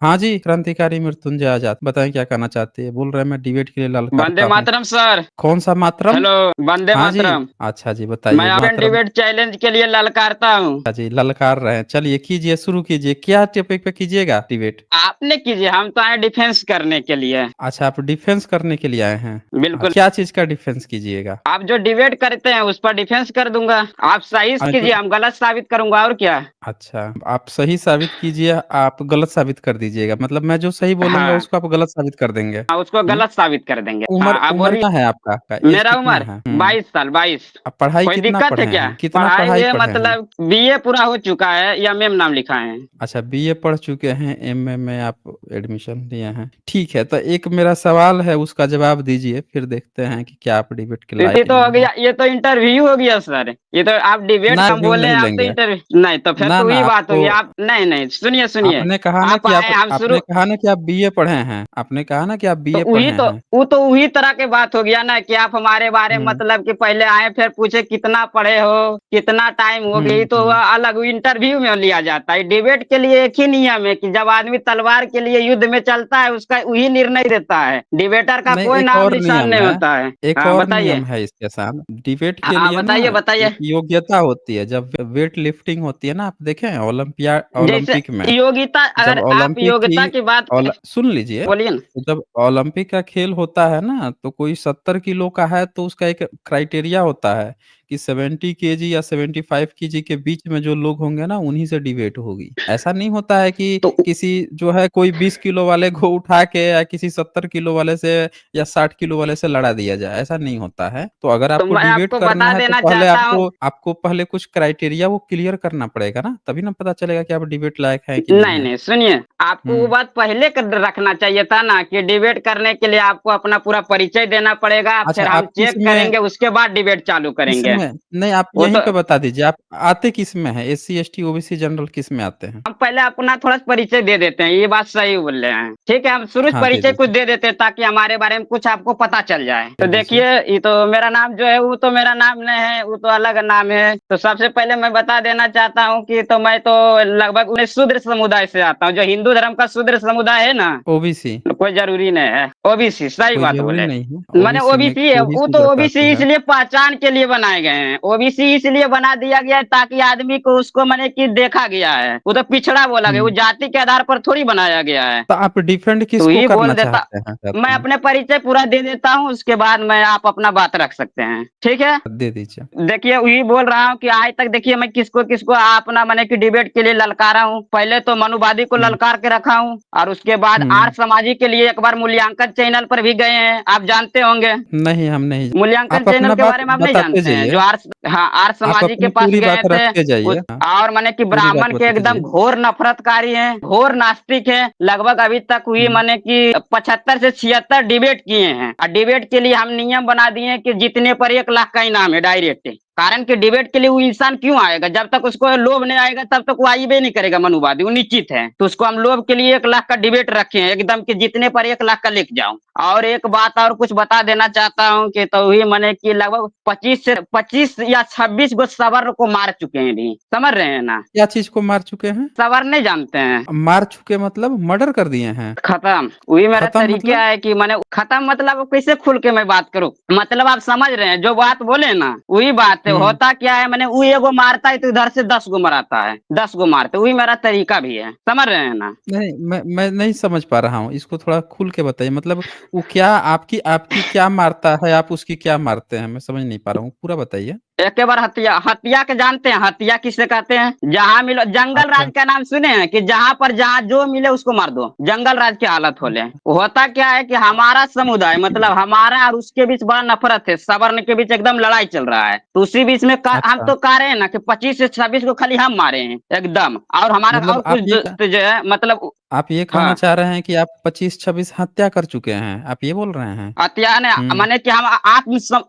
हाँ जी, क्रांतिकारी मृत्युंजय आज़ाद। बताएँ क्या कहना चाहती हैं? बोल रहे हैं मैं डिबेट के लिए वंदे ललकारता हूँ। मातरम सर। कौन-सा मातरम? हेलो, वंदे हाँ जी। मातरम। अच्छा जी, मैं बताइए ओपन मातरम। डिबेट चैलेंज के लिए ललकारता हूँ। अच्छा जी, ललकार रहे हैं। चलिए कीजिए, शुरू कीजिए। क्या टॉपिक पे कीजिएगा डिबेट? आपने कीजिए, हम तो आए डिफेंस करने के लिए। अच्छा, आप डिफेंस करने के लिए आए हैं। बिल्कुल। क्या चीज़ का डिफेंस कीजिएगा? आप जो डिबेट करते हैं उस पर डिफेंस कर दूंगा। आप सही कीजिए, मतलब हम गलत साबित करूंगा, और क्या। अच्छा, आप सही साबित कीजिए, आप गलत साबित कर दीजिएगा। मतलब मैं जो सही बोलूँगा हाँ उसको आप गलत साबित कर देंगे। हाँ, उसको हुँ? गलत साबित कर देंगे। हाँ, उम्र आप उम्र बोलिए। क्या है आपका? एज मेरा कितना उम्र है? 22 साल, 22। आप पढ़ाई कोई कितना दिक्कत है पढ़े क्या? हैं? कितना पढ़ाई पढ़ाई हुए पढ़े हैं? मतलब बीए पूरा हो चुका है, एमए में नाम लिखा है। अच्छा, बीए पढ़ चुके हैं, एमए में आप एडमिशन लिए हैं। ठीक है, तो एक मेरा सवाल है उसका जवाब दीजिए, फिर देखते हैं कि क्या आप डिबेट के ये लायक तो हो नहीं हैं। गया, ये तो इंटरव्यू हो गया सर। ये तो आप डिबेट ना हम व्यू बोले, नहीं आप तो लेंगे। इंटरव्यू नहीं, तो फिर ना, तो ना वही बात आपको होगी। आप नहीं नहीं, सुनिए सुनिए। आपने कहा ना आप कि आए, हम शुरू। आपने कहा ना कि आप बीए पढ़े हैं। आपने कहा ना कि आप तो बीए वही पढ़े तो हैं। वो तो वही तरह के बात हो गया ना कि आप हमारे बारे में हुँ, मतलब कि पहले आए फिर पूछे कितना पढ़े हो, कितना टाइम हो हुँ, गई, तो हुँ। वह अलग इंटरव्यू में लिया जाता है। डिबेट के लिए एक ही नियम है कि जब आदमी तलवार के लिए युद्ध में चलता है उसका वही निर्णय देता है। डिबेटर का नहीं, कोई एक नाम और निशान नियम नहीं है। होता है। एक हाँ और बताइए। नियम है इसके साथ। डिबेट के हाँ लिए ना बताइए बताइए। एक योग्यता होती है। जब वेट लिफ्टिंग होती है ना, आप देखे हैं जैसे ओलंपिक में। योग्यता, जब अगर आप ओलंपिक योग्यता की की बात ओल करें। सुन लीजिए, बोलिए ना। तो जब ओलंपिक का खेल होता है ना, तो कोई 70 किलो का है तो उसका एक क्राइटेरिया होता है कि 70 केजी या 75 केजी के बीच में जो लोग होंगे ना, उन्हीं से डिबेट होगी। ऐसा नहीं होता है कि तो किसी जो है कोई 20 किलो वाले को उठा के या किसी 70 किलो वाले से या 60 किलो वाले से लड़ा दिया जाए, ऐसा नहीं होता है। तो अगर आपको मैं डिबेट आपको करना बता है तो देना पहले चाहता हूँ। आपको पहले कुछ क्राइटेरिया वो क्लियर करना पड़ेगा ना, तभी ना पता चलेगा कि आप डिबेट लायक हैं कि नहीं नहीं हैं। नहीं, सुनिए, आपको वो हुँ। बात पहले कर रखना चाहिए था ना कि डिबेट करने के लिए आपको अपना पूरा परिचय देना पड़ेगा, अच्छा, फिर हम आप चेक किसमें करेंगे, उसके बाद डिबेट चालू करेंगे। किसमें नहीं, आप वो यहीं तो पे बता दीजिए, आप आते किसमें हैं? एससी, एसटी, ओबीसी, जनरल किसमें आते हैं? हम पहले अपना थोड़ा सा परिचय दे देते हैं, ये बात सही बोल रहे हैं। ठीक है, हम शुरू से हाँ, दे परिचय कुछ दीजिए, दे देते हैं ताकि हमारे बारे में कुछ आपको पता चल जाए। तो दे दीजिए। देखिए, ये तो मेरा नाम जो है वो तो मेरा नाम नहीं है, वो तो अलग नाम है। तो सबसे पहले मैं बता देना चाहता हूँ कि तो मैं तो लगभग उन्हें शूद्र समुदाय से आता हूँ, जो हिंदू धर्म का शूद्र समुदाय है ना। ओबीसी कोई जरूरी नहीं है, ओबीसी सही कोई बात ज़रूरी बोले। नहीं है, मैंने ओबीसी में ओबीसी है, को ही वो तो शूद्र ओबीसी कहते हैं। इसलिए पहचान के लिए बनाए गए हैं। ओबीसी इसलिए बना दिया गया है ताकि आदमी को उसको मैंने कि देखा गया है, वो तो पिछड़ा बोला गया, वो हुँ, जाति के आधार पर थोड़ी बनाया गया है। तो आप डिफेंड तो किसको ये करना बोल देता। चाहते मैं हैं? अपने परिचय पूरा दे देता हूँ, उसके बाद मैं आप अपना बात रख सकते हैं, ठीक है। दे दीजिए। देखिए, वही बोल रहा हूँ कि आज तक देखिए मैं किसको किसको अपना मैंने कि डिबेट के लिए ललकारा हूँ। पहले तो मनुवादी को हुँ, ललकार के रखा हूँ, और उसके बाद हुँ। आर्य समाजी के लिए एक बार मूल्यांकन चैनल पर भी गए हैं, आप जानते होंगे। नहीं, हम नहीं। मूल्यांकन आप चैनल अपना के बात बारे में आप नहीं बताते जानते हैं, जाइए। जो आर्य, हाँ, आर्य आप समाजी के अपनी पास पूरी गए बात थे। रखते जाइए। हाँ, और माने कि पूरी बात ब्राह्मण के बताते एकदम जाइए। घोर नफरतकारी हैं, घोर नास्तिक हैं। लगभग अभी तक हुई हुँ, माने कि 75 से 76 डिबेट किए हैं, और डिबेट के लिए हम नियम बना दिए हैं कि जीतने पर 1 लाख का इनाम है डायरेक्ट। कारण कि डिबेट के लिए वो इंसान क्यों आएगा, जब तक उसको लोभ नहीं आएगा तब तक वो आइबे नहीं करेगा। मनुवादी वो निश्चित है, तो उसको हम लोभ के लिए 1 लाख का डिबेट रखे हैं, एकदम कि जीतने पर 1 लाख का लेके जाऊं। और एक बात और कुछ बता देना चाहता हूँ कि तो ही मैंने कि लगभग 25 या 26 गो सवर को मार चुके हैं भी, समझ रहे हैं ना। क्या चीज़ को मार चुके हैं? सवर नहीं जानते हैं। मार चुके मतलब मर्डर कर दिए हैं? खत्म, वही मेरा खत्म तरीका मतलब? है कि मैंने खत्म मतलब कैसे खुल के मैं बात करूं। मतलब आप समझ रहे हैं, जो बात बोले ना वही बात है। हुँ। होता क्या है, मैंने वो एगो मारता है तो इधर से 10 गो मराता है, 10 गो मारते, वही मेरा तरीका भी है, समझ रहे हैं ना। नहीं, मैं नहीं समझ पा रहा हूँ, इसको थोड़ा खुल के बताइए। मतलब वो क्या आपकी आपकी क्या मारता है, आप उसकी क्या मारते हैं? मैं समझ नहीं पा रहा हूँ, पूरा बताइए। एक बार हत्या, हत्या के जानते हैं, हत्या किसे कहते हैं? जहां मिलो, जंगल अच्छा। राज का नाम सुने हैं कि जहां पर जहां जो मिले उसको मार दो, जंगल राज की हालत होले। होता क्या है कि हमारा समुदाय मतलब हमारा और उसके बीच बड़ा नफरत है, सवर्ण के बीच एकदम लड़ाई चल रहा है। तो उसी बीच में हम अच्छा, तो कह रहे हैं ना कि 25 से 26 को खाली हम मारे हैं एकदम, और हमारा और मतलब कुछ दोस्त जो है मतलब। आप ये कहना हाँ, चाह रहे हैं कि आप 25-26 हत्या कर चुके हैं, आप ये बोल रहे हैं? हत्या ने हुँ। माने कि हम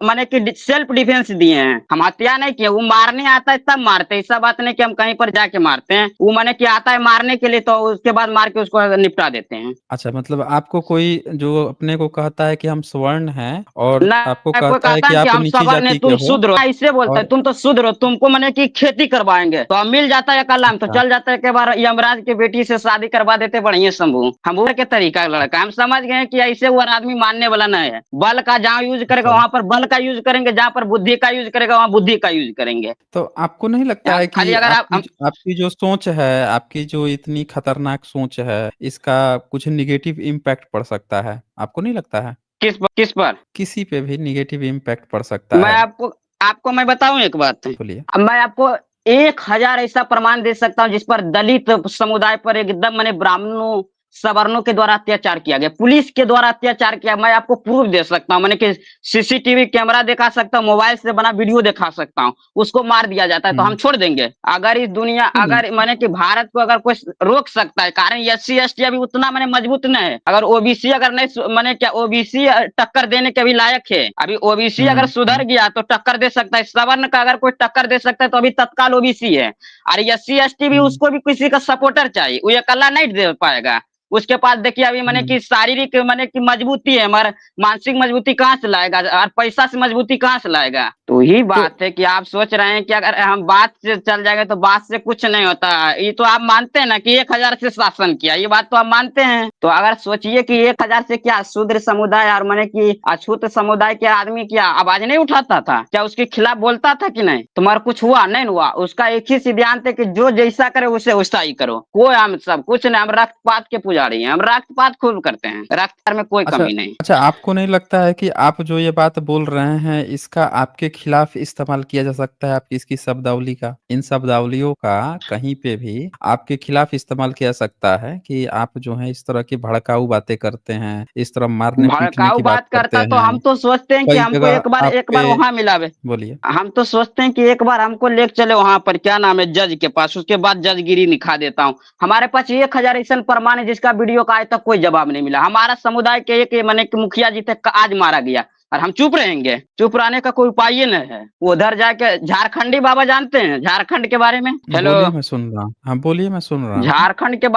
माने कि सेल्फ डिफेंस दिए हैं, हम हत्या नहीं किए। वो मारने आता है तब मारते हैं, ऐसा बात नहीं कि हम कहीं पर जाके मारते हैं। वो माने कि आता है मारने के लिए तो उसके बाद मार के उसको निपटा देते हैं। अच्छा, मतलब आपको कोई जो अपने को कहता है कि हम स्वर्ण हैं और आपको ना कोई कहता है कहता कि है कि आप हम नीची सवर्ण है, जाति के तुम हो शूद्र हो, ऐसे बोलता है और तुम तो शूद्र हो, तुमको माने कि खेती करवाएंगे तो अब मिल जाता है कलाम, तो अच्छा। चल जाता है के बार यमराज की बेटी से शादी करवा देते थे बढ़िया शंभू, हम के तरीका का लड़का, हम समझ गए कि ऐसे वो आदमी मानने वाला नहीं है। बल का जहाँ यूज करेगा अच्छा। वहां पर बल का यूज करेंगे, जहाँ पर बुद्धि का यूज करेगा वहां बुद्धि का यूज करेंगे। तो आपको नहीं लगता यहाँ है खाली कि अगर आप आपकी जो सोच है, आपकी जो इतनी खतरनाक सोच है, इसका कुछ नेगेटिव इम्पैक्ट पड़ सकता है? आपको नहीं लगता है? किस पर किसी पे भी नेगेटिव इम्पैक्ट पड़ सकता मैं है। आपको आपको मैं बताऊं एक बात, बोलिए। अब मैं आपको 1000 ऐसा प्रमाण दे सकता हूं जिस पर दलित समुदाय पर एकदम मैंने ब्राह्मणों सवर्णों के द्वारा अत्याचार किया गया, पुलिस के द्वारा अत्याचार किया। मैं आपको प्रूफ दे सकता हूं, मैंने कि सीसीटीवी कैमरा दिखा सकता हूं, मोबाइल से बना वीडियो दिखा सकता हूं। उसको मार दिया जाता है तो हम हुँ। छोड़ देंगे? अगर इस दुनिया नहीं, अगर मैंने कि भारत को अगर कोई रोक सकता है, कारण एससी एसटी अभी उतना मैंने मजबूत नहीं है। अगर ओबीसी अगर नहीं मैंने क्या ओबीसी टक्कर देने के भी लायक है। अभी ओबीसी अगर सुधर गया तो टक्कर दे सकता है, सवर्ण का अगर कोई टक्कर दे सकता है तो अभी तत्काल ओबीसी है। और एससी एसटी भी हुँ, उसको भी किसी का सपोर्टर चाहिए, वो अकेला नहीं दे पाएगा। उसके पास देखिए अभी मैंने हुँ। कि शारीरिक मैंने कि मजबूती है, मगर मानसिक मजबूती कहाँ से लाएगा और पैसा से मजबूती कहाँ से लाएगा? तो ही तो बात है कि आप सोच रहे हैं कि अगर हम बात से चल जाएंगे तो बात से कुछ नहीं होता। ये तो आप मानते हैं ना कि 1000 से शासन किया, ये बात तो आप मानते हैं। तो अगर सोचिए कि 1000 से क्या शूद्र समुदाय और मैंने कि अछूत समुदाय के आदमी क्या आवाज नहीं उठाता था? क्या उसके खिलाफ बोलता था कि नहीं? तुम्हारा कुछ हुआ नहीं हुआ? उसका एक ही सिद्धांत है कि जो जैसा करे उसे वैसा ही करो। कोई हम सब कुछ नहीं, हम रक्तपात के पुजारी हैं, हम रक्तपात खूब करते हैं, रक्त में कोई अच्छा, कमी नहीं। अच्छा, आपको नहीं लगता है कि आप जो ये बात बोल रहे हैं, इसका आपके खिलाफ इस्तेमाल किया जा सकता है, आपकी इसकी शब्दावली का? इन शब्दावलियों का कहीं पे भी आपके खिलाफ इस्तेमाल किया जा सकता है कि आप जो है इस तरह की भड़काऊ बातें करते हैं, इस तरह मारने-पीटने भड़काऊ की बात बात करते करता तो हैं। हम तो सोचते हैं कि कई हमको जगह आप एक बार पे वहां मिलावे। बोलिए। हम तो सोचते हैं कि एक बार हमको लेके चले वहां पर क्या नाम है जज के पास, उसके बाद जजगिरी दिखा देता हूँ। हमारे पास 1000 ऐसा प्रमाण है जिसका वीडियो का आज तक कोई जवाब नहीं मिला। हमारा समुदाय के एक मैंने कि मुखिया जी थे आज मारा गया और हम चुप रहेंगे? चुप रहने का कोई उपाय ही नहीं है। वो उधर जाके झारखंडी बाबा जानते हैं झारखंड के बारे में? हेलो, बोलिए, मैं सुन रहा हूँ। हाँ, बोलिए, मैं सुन रहा हूँ। झारखंड के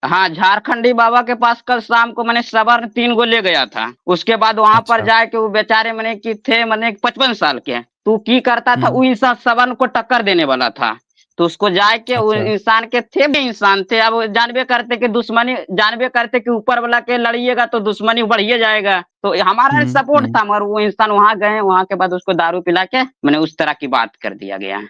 हाँ, झारखंडी बाबा के पास कल शाम को मैंने सवर्ण 3 गो ले गया था। उसके बाद वहां पर अच्छा। जाके वो बेचारे मैंने कि थे मैंने 55 साल के, तो की करता था हुँ। वो इंसान सवर्ण को टक्कर देने वाला था। तो उसको जाके वो अच्छा। इंसान के थे भी इंसान थे, अब वो जानबे करते कि दुश्मनी जानबे करते कि ऊपर वाला के लड़िएगा तो दुश्मनी बढ़िए जाएगा। तो हमारा हुँ, सपोर्ट हुँ। था, मगर वो इंसान वहां गए, वहां के बाद उसको दारू पिला के मैंने उस तरह की बात कर दिया गया।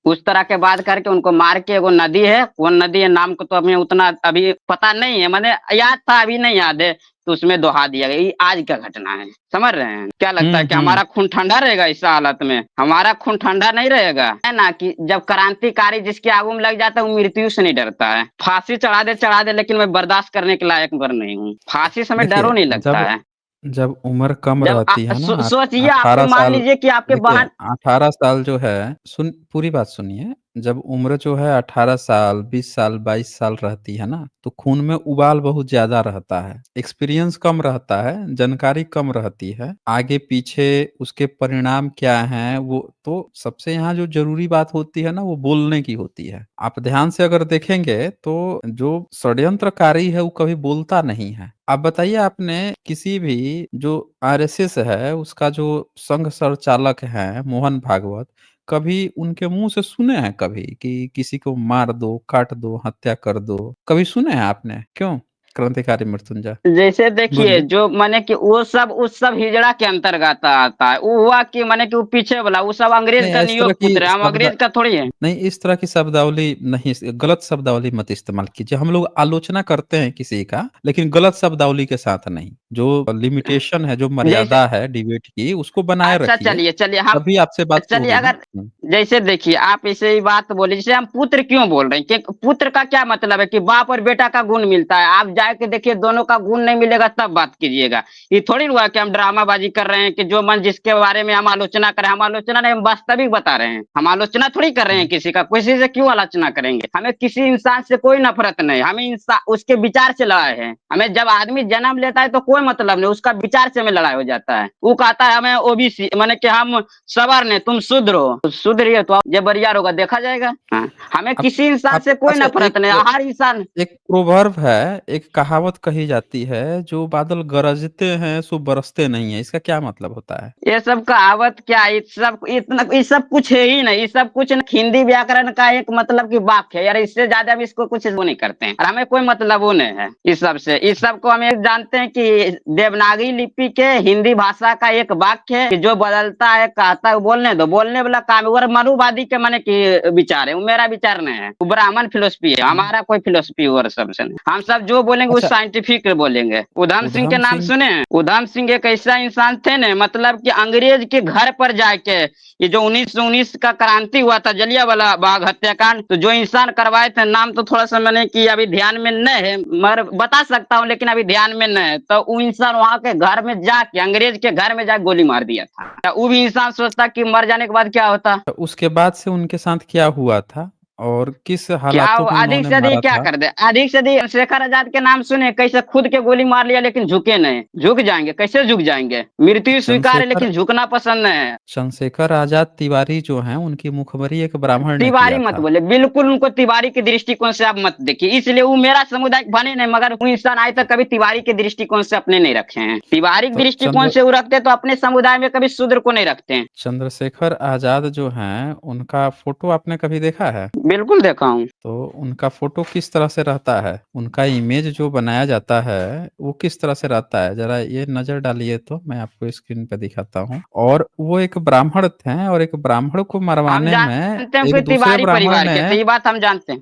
उस तरह के बात करके उनको मार के, वो नदी है, वो नदी है नाम को तो हमें उतना अभी पता नहीं है, मैंने याद था अभी नहीं याद है, तो उसमें दोहा दिया गया। ये आज का घटना है, समझ रहे हैं? क्या लगता है हुँ, कि हुँ। हमारा खून ठंडा रहेगा इस हालत में? हमारा खून ठंडा नहीं रहेगा, है ना? कि जब क्रांतिकारी जिसके आगू में लग जाता है वो मृत्यु से नहीं डरता है। फांसी चढ़ा दे, लेकिन मैं बर्दाश्त करने के लायक मगर नहीं हूँ। फांसी से हमें डरो देखिए, नहीं लगता जब है। जब उम्र कम जब रहती है ना, सोचिए, आपको 18 मान साल। लीजिए कि आपके देखिए, बहन 18 साल जो है, पूरी बात सुनिए। जब उम्र जो है 18 साल, 20 साल, 22 साल रहती है ना, तो खून में उबाल बहुत ज़्यादा रहता है, एक्सपीरियंस कम रहता है, जानकारी कम रहती है, आगे-पीछे उसके परिणाम क्या हैं, वो तो सबसे यहाँ जो ज़रूरी बात होती है ना, वो बोलने की होती है। आप ध्यान से अगर देखेंगे, तो जो षड्यंत्रकारी है, वो कभी बोलता नहीं है। आप बताइए, आपने किसी भी जो आरएसएस है, उसका जो संघ संचालक हैं, मोहन भागवत, कभी उनके मुँह से सुने हैं कभी कि किसी को मार दो, काट दो, हत्या कर दो? कभी सुने हैं आपने? क्यों? क्रांतिकारी मृत्युंजय, जैसे देखिए, बोलिए। जो माने कि वो सब उस सब हिजड़ा के अंतर्गत आता है। वो हुआ कि माने कि वो पीछे वाला वो सब अंग्रेज नहीं, का इस तरह नियोग की पुत्र है, हम शब्द अंग्रेज का थोड़ी है। नहीं, इस तरह की शब्दावली नहीं, गलत शब्दावली मत इस्तेमाल कीजिए। हम लोग आलोचना करते हैं किसी का, लेकिन गलत शब्दावली के साथ नहीं। जो लिमिटेशन है, जो जैसे मर्यादा है डिबेट की, उसको बनाए अच्छा, रखिए, चलिए चलिए हम तभी आपसे बात चलिए होगी ना। अगर हुँ। जैसे देखिए आप ऐसे ही बात बोले, जैसे हम पुत्र क्यों बोल रहे हैं कि पुत्र का क्या मतलब है कि बाप और बेटा का गुण मिलता है। आप जाके देखिए दोनों का गुण नहीं मिलेगा तब बात कीजिएगा। ये थोड़ी हुआ कि हम ड्रामाबाजी कर रहे हैं कि जो मन जिसके बारे में हम आलोचना करें। हम आलोचना नहीं, हम वास्तविक बता रहे हैं। हम आलोचना थोड़ी कर रहे हैं हुँ। किसी का, किसी से क्यों आलोचना करेंगे? हमें किसी इंसान से कोई नफरत नहीं, हमें इंसान उसके विचार से लड़ाई है। हमें जब आदमी जन्म लेता है तो कोई मतलब नहीं, उसका विचार से हमें लड़ाई हो जाता है। वो कहता है हमें ओबीसी माने कि हम सवर्ण है, तुम शूद्र हो। शुद्ध रही है तो ये बरियार होगा, देखा जाएगा। हाँ, हमें आप किसी इंसान आप से कोई अच्छा नफरत नहीं, हर इंसान। एक प्रोवर्ब है, एक कहावत कही जाती है, जो बादल गरजते हैं सो बरसते नहीं है। इसका क्या मतलब होता है? ये सब कहावत क्या, ये सब कुछ है ही नहीं, ये सब कुछ न हिंदी व्याकरण का एक मतलब की वाक्य है यार, इससे ज्यादा भी इसको कुछ वो नहीं करते हैं और हमें कोई मतलब वो नहीं है इस सब से। इस सब को हम ये जानते हैं कि देवनागरी लिपि के हिंदी भाषा का एक वाक्य है कि जो बदलता है कहता है, बोलने दो, बोलने वाला काम है। और मनुवादी के माने की विचार है, वो मेरा विचार नहीं है, वो ब्राह्मण फिलोसफी है, हुँ। हमारा कोई फिलोसफी और सबसे नहीं। हम सब जो बोलेंगे वो अच्छा, साइंटिफिक बोलेंगे। उधम सिंह के उधम नाम सिंह सुने हैं? उधम सिंह एक ऐसा इंसान थे ना, मतलब कि अंग्रेज के घर पर जाके, ये जो 1919 का क्रांति हुआ था, जलियांवाला बाग हत्याकांड, तो जो इंसान करवाए थे, नाम तो थोड़ा सा मैंने कि अभी ध्यान में नहीं है, मगर बता सकता हूँ लेकिन अभी ध्यान में नहीं है। तो वो इंसान वहां के घर में जाके, अंग्रेज के घर में जाके गोली मार दिया था। तो वो भी इंसान सोचता कि मर जाने के बाद क्या होता। तो उसके बाद से उनके साथ क्या हुआ था और किस क्या हालातों में अधिक उन्होंने से अधिक मारा क्या था? कर दे, अधिक से अधिक चंद्रशेखर आजाद के नाम सुने, कैसे खुद के गोली मार लिया लेकिन झुके नहीं। झुक जाएंगे, कैसे झुक जाएंगे? मृत्यु स्वीकार है चंद्रशेखर लेकिन झुकना पसंद नहीं है। चंद्रशेखर आजाद तिवारी जो हैं, उनकी मुखबरी एक ब्राह्मण ने तिवारी किया मत था। बोले, बिल्कुल उनको तिवारी के दृष्टिकोण से आप मत देखिए, इसलिए वो मेरा समुदाय बने नहीं, मगर वो इंसान आज तक कभी तिवारी के दृष्टिकोण से अपने नहीं रखे हैं। तिवारी के तो दृष्टिकोण से वो रखते तो अपने समुदाय में कभी शूद्र को नहीं रखते हैं। चंद्रशेखर आजाद जो हैं, उनका फ़ोटो आपने कभी देखा है? बिल्कुल देखा हूँ। तो उनका फ़ोटो किस तरह से रहता है? उनका इमेज जो बनाया जाता है, वो किस तरह से रहता है? ज़रा ये नज़र डालिए तो मैं आपको स्क्रीन पे दिखाता हूँ। और वो एक ब्राह्मण थे और एक ब्राह्मण को हम मरवाने में जानते हैं कोई एक दूसरे तिवारी ब्राह्मण परिवार ने के, तो ये बात हम जानते हैं।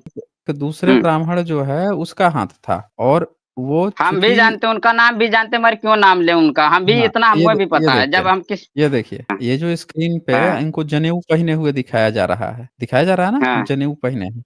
एक दूसरे हम्म, ब्राह्मण जो है उसका हाथ था और वो हम भी चूँकि जानते हैं, उनका नाम भी जानते हैं, मगर क्यों नाम ले उनका, हम भी हाँ, इतना हमें भी ये पता है देखिए, जब हम किस। ये देखिए, ये जो स्क्रीन पे हाँ इनको जनेऊ पहने हुए दिखाया जा रहा है। दिखाया जा रहा है ना? हाँ जनेऊ पहने हैं।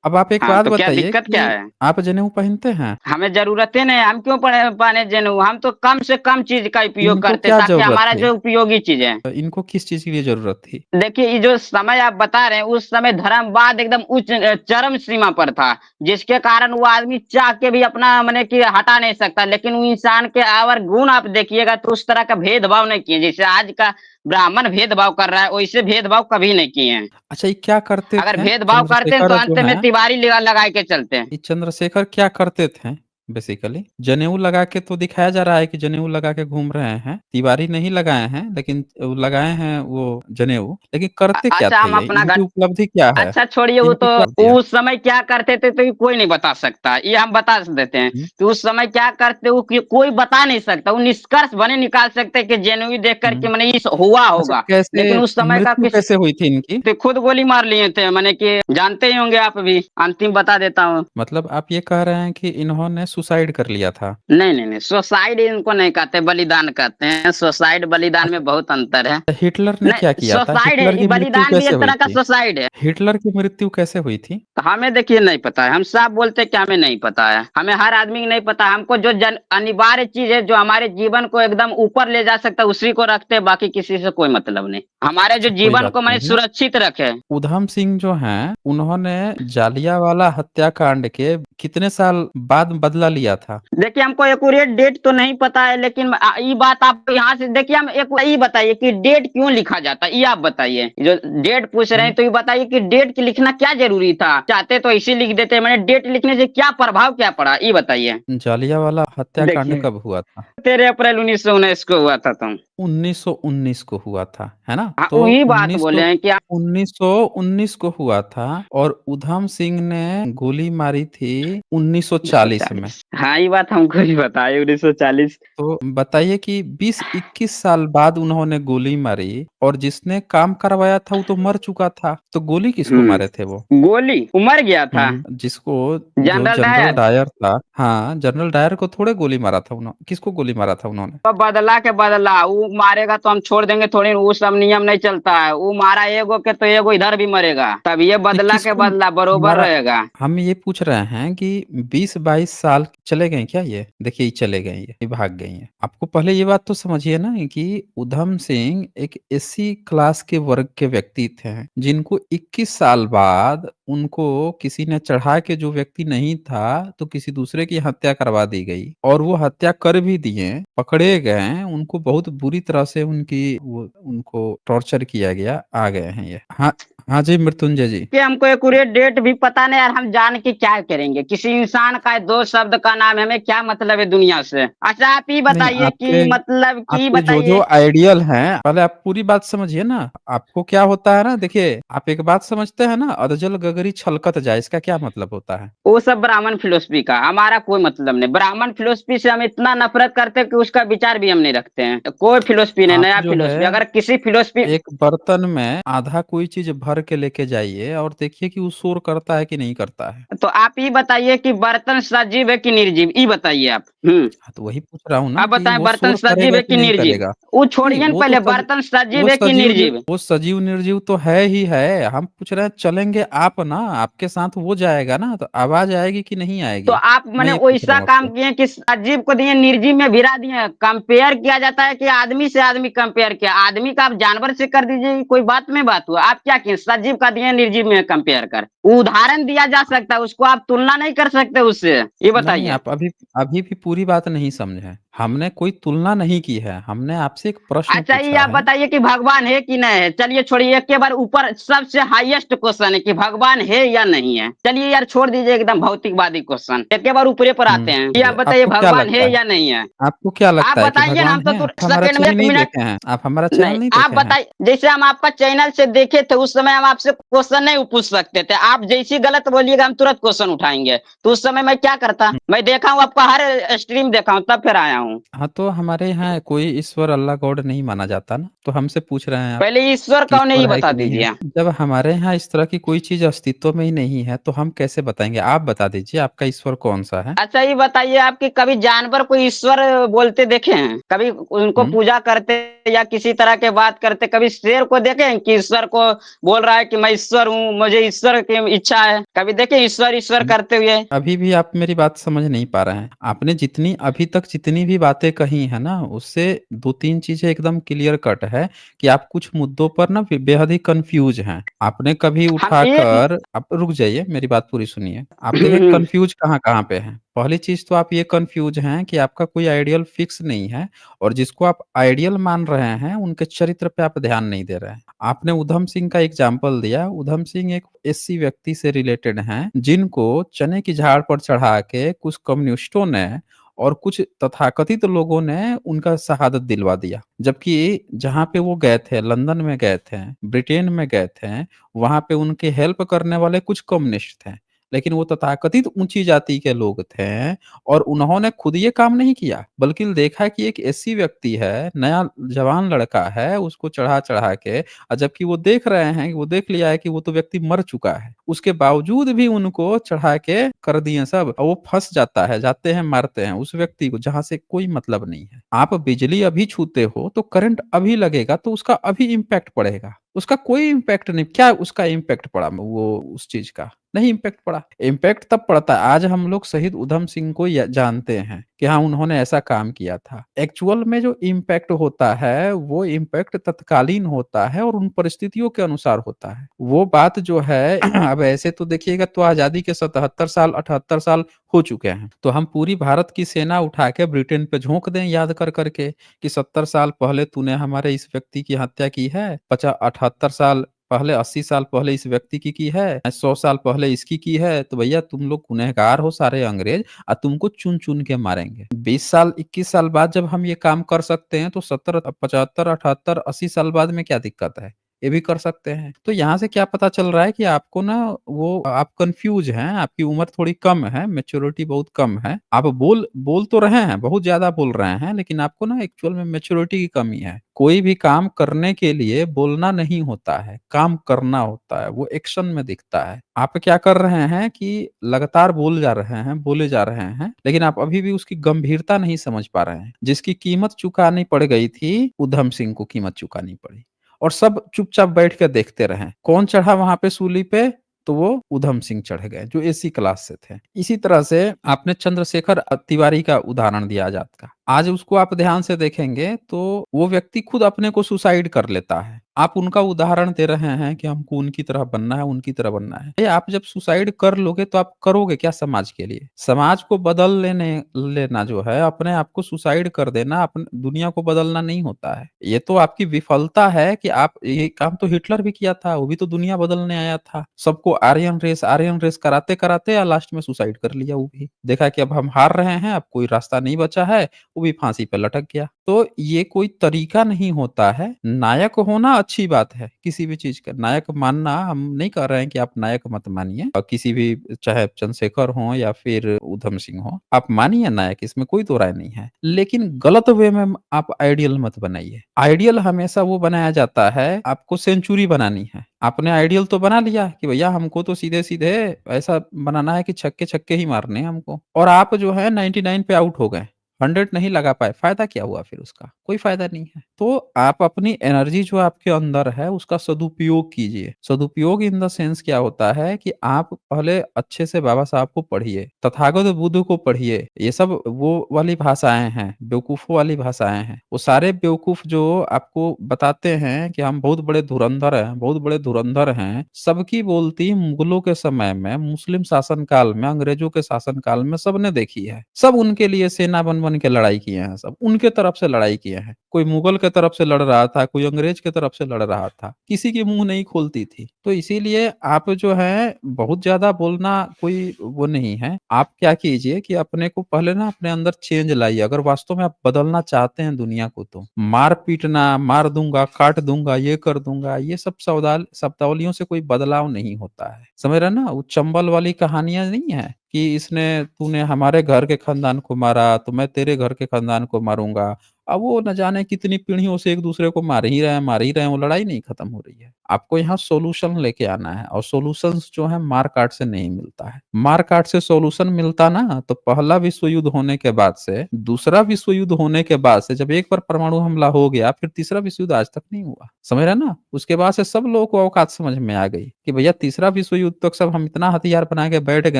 अब आप एक हाँ, बात तो क्या बताइए दिक्कत क्या कि है? आप जनेऊ पहनते हैं? हमें जरूरत ही नहीं, हम क्यों पढ़े पाने जनेऊ, हम तो कम से कम चीज का उपयोग इनको करते क्या ताकि ज़रूरत हमारा थी? जो उपयोगी चीज है। इनको किस चीज़ के लिए ज़रूरत थी? देखिए, ये जो समय आप बता रहे हैं, उस समय धर्मवाद एकदम उच्च चरम सीमा पर था, जिसके कारण वो आदमी चाह के भी अपना माने कि हटा नहीं सकता। लेकिन वो इंसान के अगर गुण आप देखिएगा तो उस तरह का भेदभाव नहीं किए, जैसे आज का ब्राह्मण भेदभाव कर रहा है, वैसे भेदभाव कभी नहीं किए हैं। अच्छा, ये क्या करते अगर थे? भेदभाव करते हैं तो चंद्रशेखर जो अंत में हैं, तिवारी लगा के चलते हैं। ये चंद्रशेखर क्या करते थे बेसिकली? जनेऊ लगा के तो दिखाया जा रहा है कि जनेऊ लगा के घूम रहे हैं। तिवारी नहीं लगाए हैं, लेकिन लगाए हैं वो जनेऊ। लेकिन करते क्या अच्छा, थे हम ये? अपना इनकी उपलब्धि क्या है? अच्छा छोड़िए, वो इनकी तो क्या उपलब्धि है? उस समय क्या करते थे तो ये कोई नहीं बता सकता, ये हम बता देते हैं हुँ, कि उस समय क्या करते वो कोई बता नहीं सकता। वो निष्कर्ष बने निकाल सकते हैं कि जेनुई देख करके हुँ। मैंने इस हुआ अच्छा, होगा, कैसे लेकिन उस समय का मृत्यु किस। कैसे हुई थी इनकी? तो खुद गोली मार लिए थे, मैंने कि जानते ही होंगे आप भी, अंतिम बता देता हूँ। मतलब आप ये कह रहे हैं कि इन्होंने सुसाइड कर लिया था? नहीं नहीं नहीं, सुसाइड इनको नहीं कहते, बलिदान कहते हैं। सुसाइड बलिदान अच्छा, में बहुत अंतर है। हिटलर ने क्या नहीं, किया था? सुसाइड हिटलर है, की मृत्यु बलिदान भी कैसे एक हुई तरह का थी? सुसाइड है। हिटलर की मृत्यु कैसे हुई थी? तो हमें देखिए नहीं पता है, हम साफ बोलते हैं कि हमें नहीं पता है, हमें हर आदमी को नहीं पता। हमको जो अनिवार्य चीज है जो हमारे जीवन को एकदम ऊपर ले जा सकता है उसी को रखते हैं, बाकी किसी से कोई मतलब नहीं, हमारे जो अच्छा, कोई जीवन बात को मैंने नहीं है। सुरक्षित रखे। उधम सिंह जो हैं, उन्होंने जालियांवाला हत्याकांड के कितने साल बाद बदला लिया था? देखिए, हमको एक्यूरेट डेट तो नहीं पता है, लेकिन ये बात आप यहाँ से देखिए, हम एक ये बताइए कि डेट क्यों लिखा जाता है, ये आप बताइए। जो डेट पूछ रहे हुँ, हैं तो ये बताइए कि डेट की लिखना क्या जरूरी था, चाहते तो इसी लिख देते, मैंने डेट लिखने से क्या प्रभाव क्या पड़ा, ये बताइए। जालियांवाला हत्याकांड देखिए, कब हुआ था? 13 अप्रैल 1919 को हुआ था तुम। 1919 को हुआ था, है ना? हाँ, तो वही बात 1900 बोले हैं कि 1919 को हुआ था और उधम सिंह ने गोली मारी थी 1940 में। 1940, हाँ ये बात हमको भी पता है, 1940। तो बताइए कि 20-21 साल बाद उन्होंने गोली मारी और जिसने काम करवाया था वो तो मर चुका था। तो गोली किसको मारे थे वो? गोली उमर गया था। जिसको जो जनरल जनरल डायर। डायर था हाँ, जनरल डायर को थोड़े गोली मारा था किसको गोली मारा था उन्होंने? तो बदला के बदला वो मारेगा तो हम छोड़ देंगे थोड़ी, वो सब नियम नहीं चलता है, वो मारा एगो के तो एगो इधर भी मरेगा, तब ये नहीं, बदला के किसको बदला बरोबर मारा? रहेगा। हम ये पूछ रहे हैं कि 20-22 साल चले गए क्या ये? देखिए ये चले गए ये भाग गई हैं। आपको पहले ये बात तो समझिए ना कि उधम सिंह एक एससी क्लास के वर्ग के व्यक्ति थे, जिनको 21 साल बाद उनको किसी ने चढ़ा के, जो व्यक्ति नहीं था, तो किसी दूसरे की हत्या करवा दी गई और वो हत्या कर भी दिए, पकड़े गए, उनको बहुत बुरी तरह से उनको टॉर्चर किया गया, आ गए हैं ये। हाँ, हाँ जी मृत्युंजय जी। कि हमको एक्यूरेट डेट भी पता नहीं यार, हम जान के क्या करेंगे? किसी इंसान का दो शब्द का नाम है, हमें क्या मतलब है दुनिया से? अच्छा आप ही नहीं, बताइए कि मतलब कि आपके जो जो बताइए। आइडियल हैं, पहले आप पूरी बात समझिए ना। आपको क्या होता है ना, देखिए, आप एक बात समझते हैं ना, अधजल गगरी छलकत जाए, इसका क्या मतलब होता है? वो सब ब्राह्मण फिलोसफी का, हमारा कोई मतलब नहीं। ब्राह्मण फिलोसफी से हम इतना नफरत करते हैं कि उसका विचार भी हम नहीं रखते हैं। कोई फिलोसफी नहीं, आप नया जो है, फिलोसफी अगर किसी फिलोसफी। एक बर्तन में आधा कोई चीज भर के लेके जाइए और देखिए कि वो शोर करता है कि नहीं करता है। तो आप ही बताइए कि बर्तन सजीव है कि निर्जीव, ये बताइए आप। हाँ, तो वही पूछ रहा हूँ ना आप कि बताएं वो बर्तन शोर सजीव करेगा है कि कि नहीं निर्जीव? करेगा। वो नहीं, छोड़िए न, पहले बर्तन सजीव है कि निर्जीव? वो सजीव निर्जीव तो है ही है। हम पूछ रहे हैं, चलेंगे आप ना, आपके साथ वो जाएगा ना, तो आवाज आएगी कि नहीं तो आएगी? आप मैं मैंने ये पूछ रहा वैसा हूँ काम आपसे। किए कि सजीव को दिए निर्जीव में भिड़ा दिए। कंपेयर किया जाता है कि आदमी से आदमी कंपेयर किया, आदमी का आप जानवर से कर दीजिए, कोई बात में बात हुआ। आप क्या किए, सजीव का दिए निर्जीव में कंपेयर कर? उदाहरण दिया जा सकता है, उसको आप तुलना नहीं कर सकते उससे, ये नहीं, बताइए। आप अभी अभी भी पूरी बात नहीं समझे। हमने कोई तुलना नहीं की है, हमने आपसे एक प्रश्न अच्छा ये पूछा आप है। बताइए कि भगवान है कि नहीं है? चलिए छोड़िए, एक के बार ऊपर सबसे हाईएस्ट क्वेश्चन है कि भगवान है या नहीं है। चलिए यार छोड़ दीजिए एकदम भौतिकवादी क्वेश्चन, एक के बार ऊपरे पर आते हैं। ये आप चलिए, बताइए आपको क्या भगवान है लगता है? या नहीं है? आपको क्या आप लगता है कि बताइए ना, हम भगवान तो है? आप हमारा सेकंड में, चैनल एक नहीं मिनट। देखे हैं? आप हमारा नहीं चैनल नहीं आप देखे हैं? बताइए, जैसे हम आपका चैनल से देखे थे उस समय हम आपसे क्वेश्चन नहीं पूछ सकते थे। आप जैसी गलत बोलिएगा हम तुरंत क्वेश्चन उठाएंगे। तो उस समय मैं क्या करता? मैं देखा हूँ आपका हर स्ट्रीम देखा हूँ, तब फिर आया हूँ। हाँ, तो हमारे यहाँ कोई ईश्वर, अल्लाह गॉड नहीं माना जाता ना, तो हमसे पूछ रहे हैं आप पहले ईश्वर कि कौन है ये ईश्वर है बता कि नहीं है। दीजिए। जब हमारे यहाँ इस तरह की कोई चीज अस्तित्व में ही नहीं है, तो हम कैसे बताएंगे? आप बता दीजिए, आपका ईश्वर कौन सा है? अच्छा ये बताइए, आपके कभी जानवर को ईश्वर बोलते देखे हैं? कभी उनको हम्म। पूजा करते या किसी तरह के बात करते? कभी शेर को देखे हैं कि ईश्वर को बोल रहा है कि मैं ईश्वर हूँ, मुझे ईश्वर की इच्छा है? कभी देखे ईश्वर ईश्वर करते हुए? अभी भी आप मेरी बात समझ नहीं पा रहे हैं। आपने जितनी अभी तक जितनी भी बातें कही है ना, उससे 2-3 चीजें एकदम क्लियर कट है कि आप कुछ मुद्दों पर ना बेहद ही कंफ्यूज हैं। आपने कभी हम एक उठाकर, आप रुक जाइए, मेरी बात पूरी सुनिए। आप देखिए कंफ्यूज कहाँ-कहाँ पे हैं। पहली चीज तो आप ये कंफ्यूज हैं कि आपका कोई आइडियल फिक्स नहीं है, और जिसको आप आइडियल मान रहे हैं, उनके चरित्र पे आप ध्यान नहीं दे रहे हैं। आपने उधम सिंह का एग्जाम्पल दिया। उधम सिंह एक एससी व्यक्ति से रिलेटेड हैं, जिनको चने की झाड़ पर चढ़ा के कुछ कम्युनिस्टों ने और कुछ तथाकथित लोगों ने उनका शहादत दिलवा दिया। जबकि जहाँ पे वो गए थे, लंदन में गए थे, ब्रिटेन में गए थे, वहाँ पे उनके हेल्प करने वाले कुछ कम्युनिस्ट थे। लेकिन वो तथाकथित ऊंची जाति के लोग थे, और उन्होंने खुद ये काम नहीं किया, बल्कि देखा कि एक एससी व्यक्ति है, नया जवान लड़का है, उसको चढ़ा-चढ़ा के, जबकि वो देख रहे हैं, वो देख लिया है कि वो तो व्यक्ति मर चुका है। उसके बावजूद भी उनको चढ़ा के कर दिए सब, और वो फँस जाता है, जाते हैं मारते हैं उस व्यक्ति को, जहाँ से कोई मतलब नहीं है। आप बिजली अभी छूते हो तो करंट अभी लगेगा, तो उसका अभी इम्पैक्ट पड़ेगा। उसका कोई इम्पैक्ट नहीं, क्या उसका इम्पैक्ट पड़ा वो उस चीज़ का? नहीं इम्पैक्ट पड़ा। इम्पैक्ट तब पड़ता है, आज हम लोग शहीद उधम सिंह को जानते हैं कि हाँ, उन्होंने ऐसा काम किया था। एक्चुअल में जो इम्पैक्ट होता है, वो इम्पैक्ट तत्कालीन होता है और उन परिस्थितियों के अनुसार होता है। वो बात जो है अब ऐसे तो देखिएगा तो आज़ादी के 77 साल, 78 साल हो चुके हैं। तो हम पूरी भारत की सेना उठा के ब्रिटेन पे झोंक दें, याद कर के, कि 70 साल पहले तूने हमारे इस व्यक्ति की हत्या की है, 78 साल पहले, 80 साल पहले इस व्यक्ति की है, 100 साल पहले इसकी की है, तो भैया तुम लोग गुनहगार हो सारे अंग्रेज, तुमको चुन-चुन के मारेंगे। 20 साल, 21 साल बाद जब हम ये काम कर सकते हैं, तो 70, 75, 78, 80 साल बाद में क्या दिक्कत है? ये भी कर सकते हैं। तो यहाँ से क्या पता चल रहा है कि आपको ना, वो आप कन्फ्यूज़ हैं, आपकी उम्र थोड़ी कम है, मैच्योरिटी बहुत कम है। आप बोल बोल तो रहे हैं, बहुत ज़्यादा बोल रहे हैं, लेकिन आपको ना एक्चुअल में मैच्योरिटी की कमी है। कोई भी काम करने के लिए बोलना नहीं होता है, काम करना होता है, वो एक्शन में दिखता है। आप क्या कर रहे हैं कि लगातार बोल जा रहे हैं, बोले जा रहे हैं, लेकिन आप अभी भी उसकी गंभीरता नहीं समझ पा रहे हैं। जिसकी कीमत चुकानी पड़ गई थी, उधम सिंह को कीमत चुकानी पड़ी, और सब चुपचाप बैठ के देखते रहे। कौन चढ़ा वहां पे सूली पे? तो वो उधम सिंह चढ़ गए, जो एसी क्लास से थे। इसी तरह से आपने चंद्रशेखर तिवारी का उदाहरण दिया आजाद का। आज उसको आप ध्यान से देखेंगे तो वो व्यक्ति खुद अपने को सुसाइड कर लेता है। आप उनका उदाहरण दे रहे हैं कि हमको उनकी तरह बनना है, उनकी तरह बनना है। आप जब सुसाइड कर लोगे तो आप करोगे क्या समाज के लिए? समाज को बदल लेने लेना जो है, अपने आप को सुसाइड कर देना, अपन दुनिया को बदलना नहीं होता है। ये तो आपकी विफलता है कि आप ये काम तो हिटलर भी किया था, वो भी तो दुनिया बदलने आया था। सबको आर्यन रेस कराते-कराते लास्ट में सुसाइड कर लिया वो भी। देखा कि अब हम हार रहे हैं, अब कोई रास्ता नहीं बचा है, वो भी फांसी पे लटक गया। तो ये कोई तरीका नहीं होता है। नायक होना अच्छी बात है, किसी भी चीज़ का नायक मानना हम नहीं कह रहे हैं कि आप नायक मत मानिए। किसी भी चाहे चंद्रशेखर हों या फिर ऊधम सिंह हों, आप मानिए नायक, इसमें कोई दो राय नहीं है। लेकिन गलत वे में आप आइडियल मत बनाइए। आइडियल हमेशा वो बनाया जाता है, आपको सेंचुरी बनानी है। आपने आइडियल तो बना लिया कि भैया हमको तो सीधे-सीधे ऐसा बनाना है कि छक्के-छक्के ही मारने हैं हमको, और आप जो है 99 पे आउट हो गए। 100 नहीं लगा पाए, फ़ायदा क्या हुआ फिर उसका? कोई फ़ायदा नहीं है। तो आप अपनी एनर्जी जो आपके अंदर है उसका सदुपयोग कीजिए। सदुपयोग इन द सेंस क्या होता है कि आप पहले अच्छे से बाबा साहब को पढ़िए, तथागत बुद्ध को पढ़िए। ये सब वो वाली भाषाएँ हैं, बेवकूफ़ों वाली भाषाएँ हैं। वो सारे बेवकूफ़ जो आपको बताते हैं कि हम बहुत बड़े धुरंधर हैं, बहुत बड़े धुरंधर हैं, सबकी बोलती मुगलों के समय में, मुस्लिम शासन काल में, अंग्रेज़ों के शासन काल में सबने देखी है। सब उनके लिए सेना बन-बन के लड़ाई किए हैं सब, उनके तरफ से लड़ाई किए हैं। कोई मुगल के तरफ से लड़ रहा था, कोई अंग्रेज के तरफ से लड़ रहा था, किसी की मुँह नहीं खोलती थी। तो इसीलिए आप जो है बहुत ज़्यादा बोलना कोई वो नहीं है। आप क्या कीजिए कि अपने को पहले ना अपने अंदर चेंज लाइए, अगर वास्तव में आप बदलना चाहते हैं दुनिया को तो। मार पीटना, मार दूँगा, काट दूँगा, ये कर दूँगा, ये सब शब्दावलियों से कोई बदलाव नहीं होता है। समझ रहे हैं ना? वो चंबल वाली कहानियाँ नहीं है कि इसने तूने हमारे घर के खानदान को मारा, तो मैं तेरे घर के खानदान को मारूँगा। अब वो न जाने कितनी पीढ़ियों से एक-दूसरे को मार ही रहे हैं, वो लड़ाई नहीं खत्म हो रही है। आपको यहाँ सॉल्यूशन लेके आना है, और सॉल्यूशंस जो है मार-काट से नहीं मिलता है। मार-काट से सॉल्यूशन मिलता ना तो पहला विश्व युद्ध होने के बाद से, दूसरा विश्व युद्ध होने के बाद से, जब एक बार परमाणु हमला हो गया, फिर तीसरा विश्व युद्ध आज तक नहीं हुआ। समझ रहे हैं ना? उसके बाद से सब लोगों को औकात समझ में आ गई कि भैया तीसरा विश्व युद्ध तक सब हम इतना हथियार बना के बैठ गए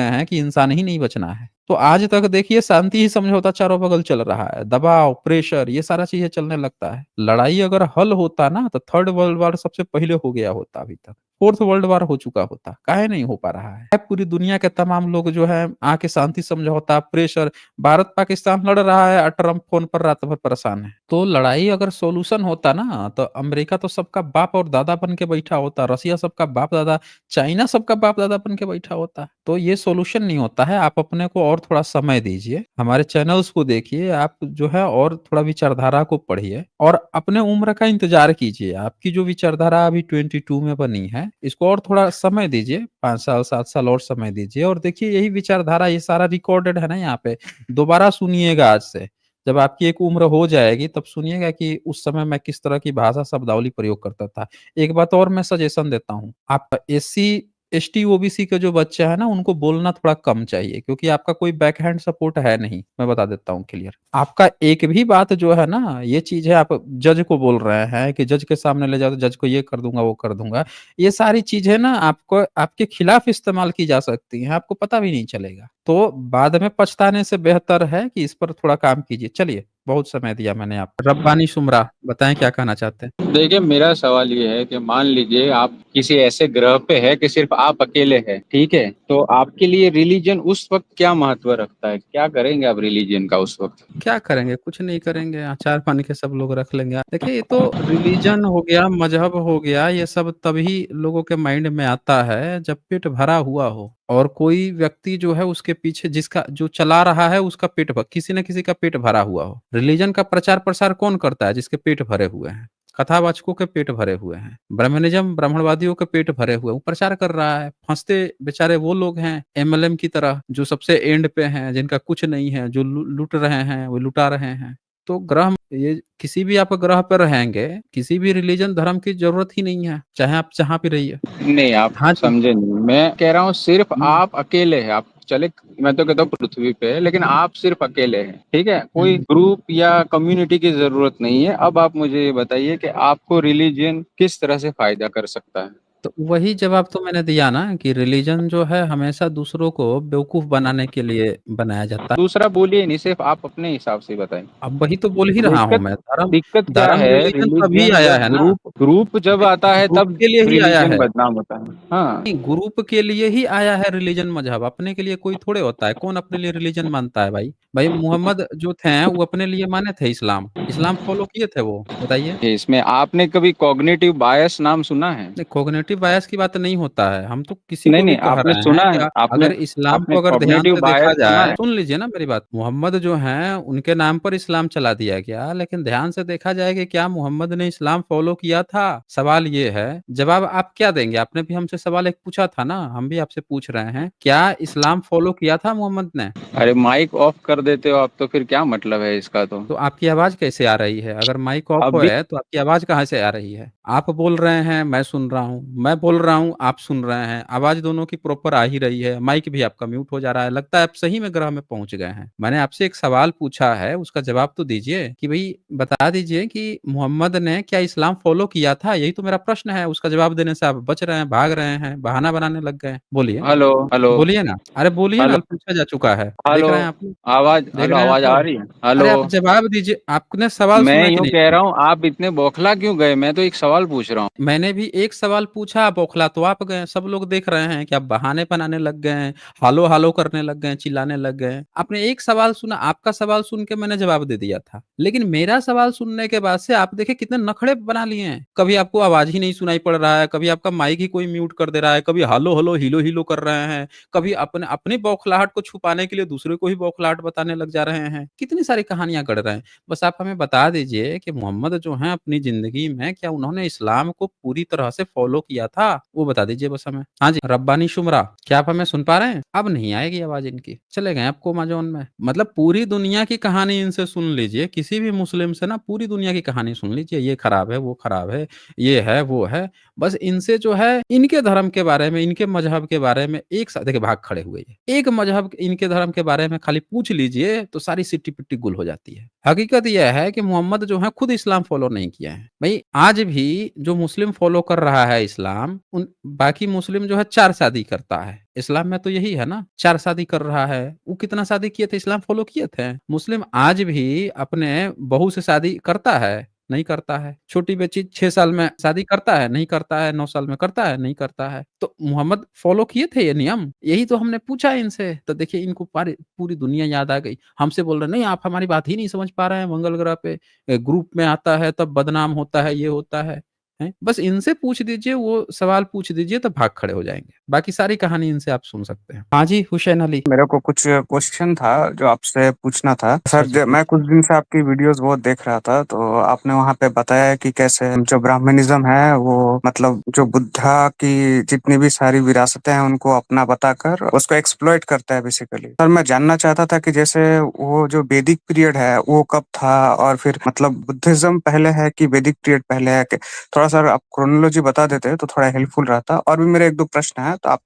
हैं कि इंसान ही नहीं बचना है। तो आज तक देखिए शांति ही समझौता चारों बगल चल रहा है। दबाव, प्रेशर, ये सारा चीज़ें चलने लगता है। लड़ाई अगर हल होता ना तो थर्ड वर्ल्ड वॉर सबसे पहले हो गया होता अभी तक। फोर्थ वर्ल्ड वॉर हो चुका होता। काहे नहीं हो पा रहा है? पूरी दुनिया के तमाम लोग जो है आके शांति समझौता, प्रेशर, भारत-पाकिस्तान लड़ रहा है और ट्रम्प फ़ोन पर रात भर परेशान है। तो लड़ाई अगर सॉल्यूशन होता ना तो अमेरिका तो सबका बाप और दादा बन के बैठा होता, रसिया सबका बाप-दादा, चाइना सबका बाप-दादा बन के बैठा होता। तो ये सॉल्यूशन नहीं होता है, आप अपने को और थोड़ा समय दीजिए। हमारे चैनल्स को देखिए, आप जो है और थोड़ा विचारधारा को पढ़िए और अपने उम्र का इंतज़ार कीजिए। आपकी जो विचारधारा अभी 22 में बनी है, इसको और थोड़ा समय दीजिए, 5 साल, 7 साल और समय दीजिए और देखिए यही विचारधारा, ये सारा रिकॉर्डेड है ना यहाँ पे, दोबारा सुनिएगा आज से। जब आपकी एक उम्र हो जाएगी तब सुनिएगा कि उस समय मैं किस तरह की भाषा शब्दावली प्रयोग करता था। एक बात और मैं सजेशन देता हूँ, आप एससी, एसटी, ओबीसी के जो बच्चे हैं ना उनको बोलना थोड़ा कम चाहिए, क्योंकि आपका कोई बैकहैंड सपोर्ट है नहीं, मैं बता देता हूँ क्लियर। आपका एक भी बात जो है ना, ये चीज़ है, आप जज को बोल रहे हैं कि जज के सामने ले जाओ तो जज को ये कर दूँगा, वो कर दूँगा। ये सारी चीज़ें ना आपको आपके खिलाफ इस्तेमाल की जा सकती हैं, आपको पता भी नहीं चलेगा। तो बाद में पछताने से बेहतर है कि इस पर थोड़ा काम कीजिए। चलिए, बहुत समय दिया मैंने आपको। रब्बानी शुमरा, बताएँ क्या कहना चाहते हैं? देखिए, मेरा सवाल ये है कि मान लीजिए आप किसी ऐसे ग्रह पे है कि सिर्फ आप अकेले हैं, ठीक है? तो आपके लिए रिलीजन उस वक्त क्या महत्व रखता है? क्या करेंगे आप रिलीजन का उस वक्त? क्या करेंगे? कुछ नहीं करेंगे, अचार पानी के सब लोग रख लेंगे। देखिए, ये तो रिलीजन हो गया, मज़हब हो गया, ये सब तभी लोगों के माइंड में आता है जब पेट भरा हुआ हो और कोई व्यक्ति जो है उसके पीछे, जिसका जो चला रहा है उसका पेट भ किसी न किसी का पेट भरा हुआ हो। रिलीजन का प्रचार-प्रसार कौन करता है? जिसके पेट भरे हुए हैं। कथावाचकों के पेट भरे हुए हैं। ब्राह्मणिज़्म, ब्राह्मणवादियों के पेट भरे हुए हैं, वो प्रचार कर रहा है। फँसते बेचारे वो लोग हैं एमएलएम की तरह, जो सबसे एंड पे हैं, जिनका कुछ नहीं है, जो लूट रहे हैं, वो लुटा रहे हैं। तो ग्रह, ये किसी भी आप ग्रह पे रहेंगे, किसी भी रिलीजन धर्म की ज़रूरत ही नहीं है, चाहे आप जहाँ भी रहिए। नहीं, आप हाँ जी। समझे नहीं। मैं कह रहा हूँ सिर्फ हुँ, आप अकेले हैं। आप चले, मैं तो कहता हूँ पृथ्वी पे है, लेकिन आप सिर्फ अकेले हैं, ठीक है? कोई हुँ। ग्रुप या कम्युनिटी की ज़रूरत नहीं है। अब आप मुझे ये बताइए कि आपको रिलीजन किस तरह से फ़ायदा कर सकता है? तो वही जवाब तो मैंने दिया ना कि रिलीजन जो है हमेशा दूसरों को बेवकूफ़ बनाने के लिए बनाया जाता है। दूसरा बोलिए नहीं, सिर्फ आप अपने हिसाब से बताएं। अब वही तो बोल ही रहा हूँ दिक्कत मैं, धर्म दिक्कत क्या धर्म है, रिलीजन तभी रिलीजन आया जब है ना, ग्रुप ग्रुप जब आता है ग्रुप तब के लिए ही आया रिलीजन है। बदनाम होता है। हाँ, नहीं, ग्रुप के लिए ही आया है रिलीजन मजहब, अपने के लिए कोई थोड़े होता है। कौन अपने लिए रिलीजन मानता है भाई? भाई मोहम्मद जो थे वो अपने लिए माने थे इस्लाम, इस्लाम फ़ॉलो किए थे वो, बताइए? इसमें आपने कभी कॉग्निटिव बायस नाम सुना है? नहीं, कॉग्निटिव बायस की बात नहीं होता है। हम तो किसी नहीं को भी नहीं, कह आपने रहे हैं सुना कि है, आपने अगर इस्लाम आपने को अगर ध्यान कॉग्निटिव से देखा बायस सुना जाए है? सुन लीजिए ना मेरी बात। मोहम्मद जो हैं उनके नाम पर इस्लाम चला दिया गया, लेकिन ध्यान से देखा जाए कि क्या मोहम्मद ने इस्लाम फ़ॉलो किया था? सवाल ये है, जवाब आप क्या देंगे? आपने भी हमसे सवाल एक पूछा था ना, हम भी आपसे पूछ रहे हैं, क्या इस्लाम फ़ॉलो किया था मोहम्मद ने? अरे माइक ऑफ कर देते हो आप, तो फिर क्या मतलब है इसका? तो तो आपकी आवाज़ कैसे आ रही है? अगर माइक ऑफ अब भी है, तो आपकी आवाज़ कहाँ से आ रही है? आप बोल रहे हैं, मैं सुन रहा हूँ, मैं बोल रहा हूँ, आप सुन रहे हैं, आवाज़ दोनों की प्रॉपर आ ही रही है, माइक भी आपका म्यूट हो जा रहा है, लगता है आप सही में ग्रह में पहुँच गए हैं। मैंने आपसे एक सवाल पूछा है, उसका जवाब तो दीजिए कि भई बता दीजिए कि मोहम्मद ने क्या इस्लाम फ़ॉलो किया था? यही तो मेरा प्रश्न है, उसका जवाब देने से आप बच रहे हैं, भाग रहे हैं, बहाना बनाने लग गए हैं। बोलिए, हेलो हेलो बोलिए ना। अरे बोलिए ना, हेलो पूछा जा चुका है। देख हेलो, रहे हैं आप लोग? देख हेलो, रहे हैं आप आवाज आ लोग? रही है? हेलो। अरे आप जवाब दीजिए, आपने सवाल मैं सुना कि यूं नहीं कह सुना? रहा हूँ, आप इतने बौखला क्यों गए? मैं तो एक सवाल पूछ रहा हूँ। मैंने भी एक सवाल पूछा, बौखला तो आप गए। सब लोग देख रहे हैं कि आप बहाने बनाने लग गए हैं, हालो-हालो करने लग गए हैं, चिल्लाने लग गए हैं। आपने एक सवाल सुना, आपका सवाल सुन के मैंने जवाब दे दिया था। लेकिन मेरा सवाल सुनने के बाद से आप देखिए कितने नखरे बना लिए हैं। कभी आपको आवाज़ ही नहीं सुनाई पड़ रहा है, कभी आपका माइक ही कोई म्यूट कर दे रहा है, कभी हालो-हालो, हीलो-हीलो कर रहे हैं, कभी अपने अपनी बौखलाहट को छुपाने के लिए दूसरे को ही बौखलाहट बताने लग जा रहे हैं। कितनी सारी कहानियाँ गढ़ रहे हैं। बस आप हमें बता दीजिए कि मोहम्मद जो हैं अपनी ज़िंदगी में क्या उन्होंने इस्लाम को पूरी तरह से फ़ॉलो किया था? वो बता दीजिए बस हमें। हाँ जी, रब्बानी शुमरा, क्या आप हमें सुन पा रहे हैं? अब नहीं आएगी आवाज़ इनकी, चले गए अब कोमा ज़ोन में। मतलब पूरी दुनिया की कहानी इनसे सुन लीजिए, किसी भी मुस्लिम से ना पूरी दुनिया की कहानी सुन लीजिए, ये खराब है, वो खराब है, ये है, वो है। बस इनसे जो है इनके धर्म के बारे में, इनके मज़हब के बारे में एक सा देखिए भाग खड़े हुए ये। एक मज़हब इनके धर्म के बारे में खाली पूछ लीजिए तो सारी सिट्टी-पिट्टी गुल हो जाती है। हकीकत यह है कि मोहम्मद जो है खुद इस्लाम फ़ॉलो नहीं किए हैं। भई आज भी जो मुस्लिम फ़ॉलो कर रहा है इस्लाम, उन बाकी मुस्लिम जो है 4 शादी करता है। इस्लाम में तो यही है ना, 4 शादी कर रहा है। वो कितना शादी किए थे, इस्लाम फ़ॉलो किए थे? मुस्लिम आज भी अपने बहू से शादी करता है? नहीं करता है। छोटी बच्ची 6 साल में शादी करता है? नहीं करता है। 9 साल में करता है? नहीं करता है। तो मोहम्मद फ़ॉलो किए थे ये नियम? यही तो हमने पूछा इनसे, तो देखिए इनको पूरी दुनिया याद आ गई। हमसे बोल रहे हैं, "नहीं, आप हमारी बात ही नहीं समझ पा रहे हैं, मंगल ग्रह पे ग्रुप में आता है, तब बदनाम होता है, ये होता है।" हैं? बस इनसे पूछ दीजिए, वो सवाल पूछ दीजिए, तो भाग खड़े हो जाएँगे। बाकी सारी कहानी इनसे आप सुन सकते हैं। हाँ जी, हुसैन अली। मेरे को कुछ क्वेश्चन था जो आपसे पूछना था अच्छा सर। जी, मैं पूछिए। कुछ दिन से आपकी वीडियोस बहुत देख रहा था, तो आपने वहाँ पे बताया कि कैसे जो ब्राह्मणिज्म है वो मतलब जो बुद्धा की जितनी भी सारी विरासतें हैं उनको अपना बताकर उसको एक्सप्लॉइट करता है बेसिकली। सर मैं जानना चाहता था कि जैसे वो जो वैदिक पीरियड है वो कब था, और फिर मतलब बुद्धिज्म पहले है कि वैदिक पीरियड पहले है? थोड़ा सा आप क्रोनोलॉजी बता देते तो थोड़ा हेल्पफुल रहता। और भी मेरे एक दो प्रश्न है, तो आप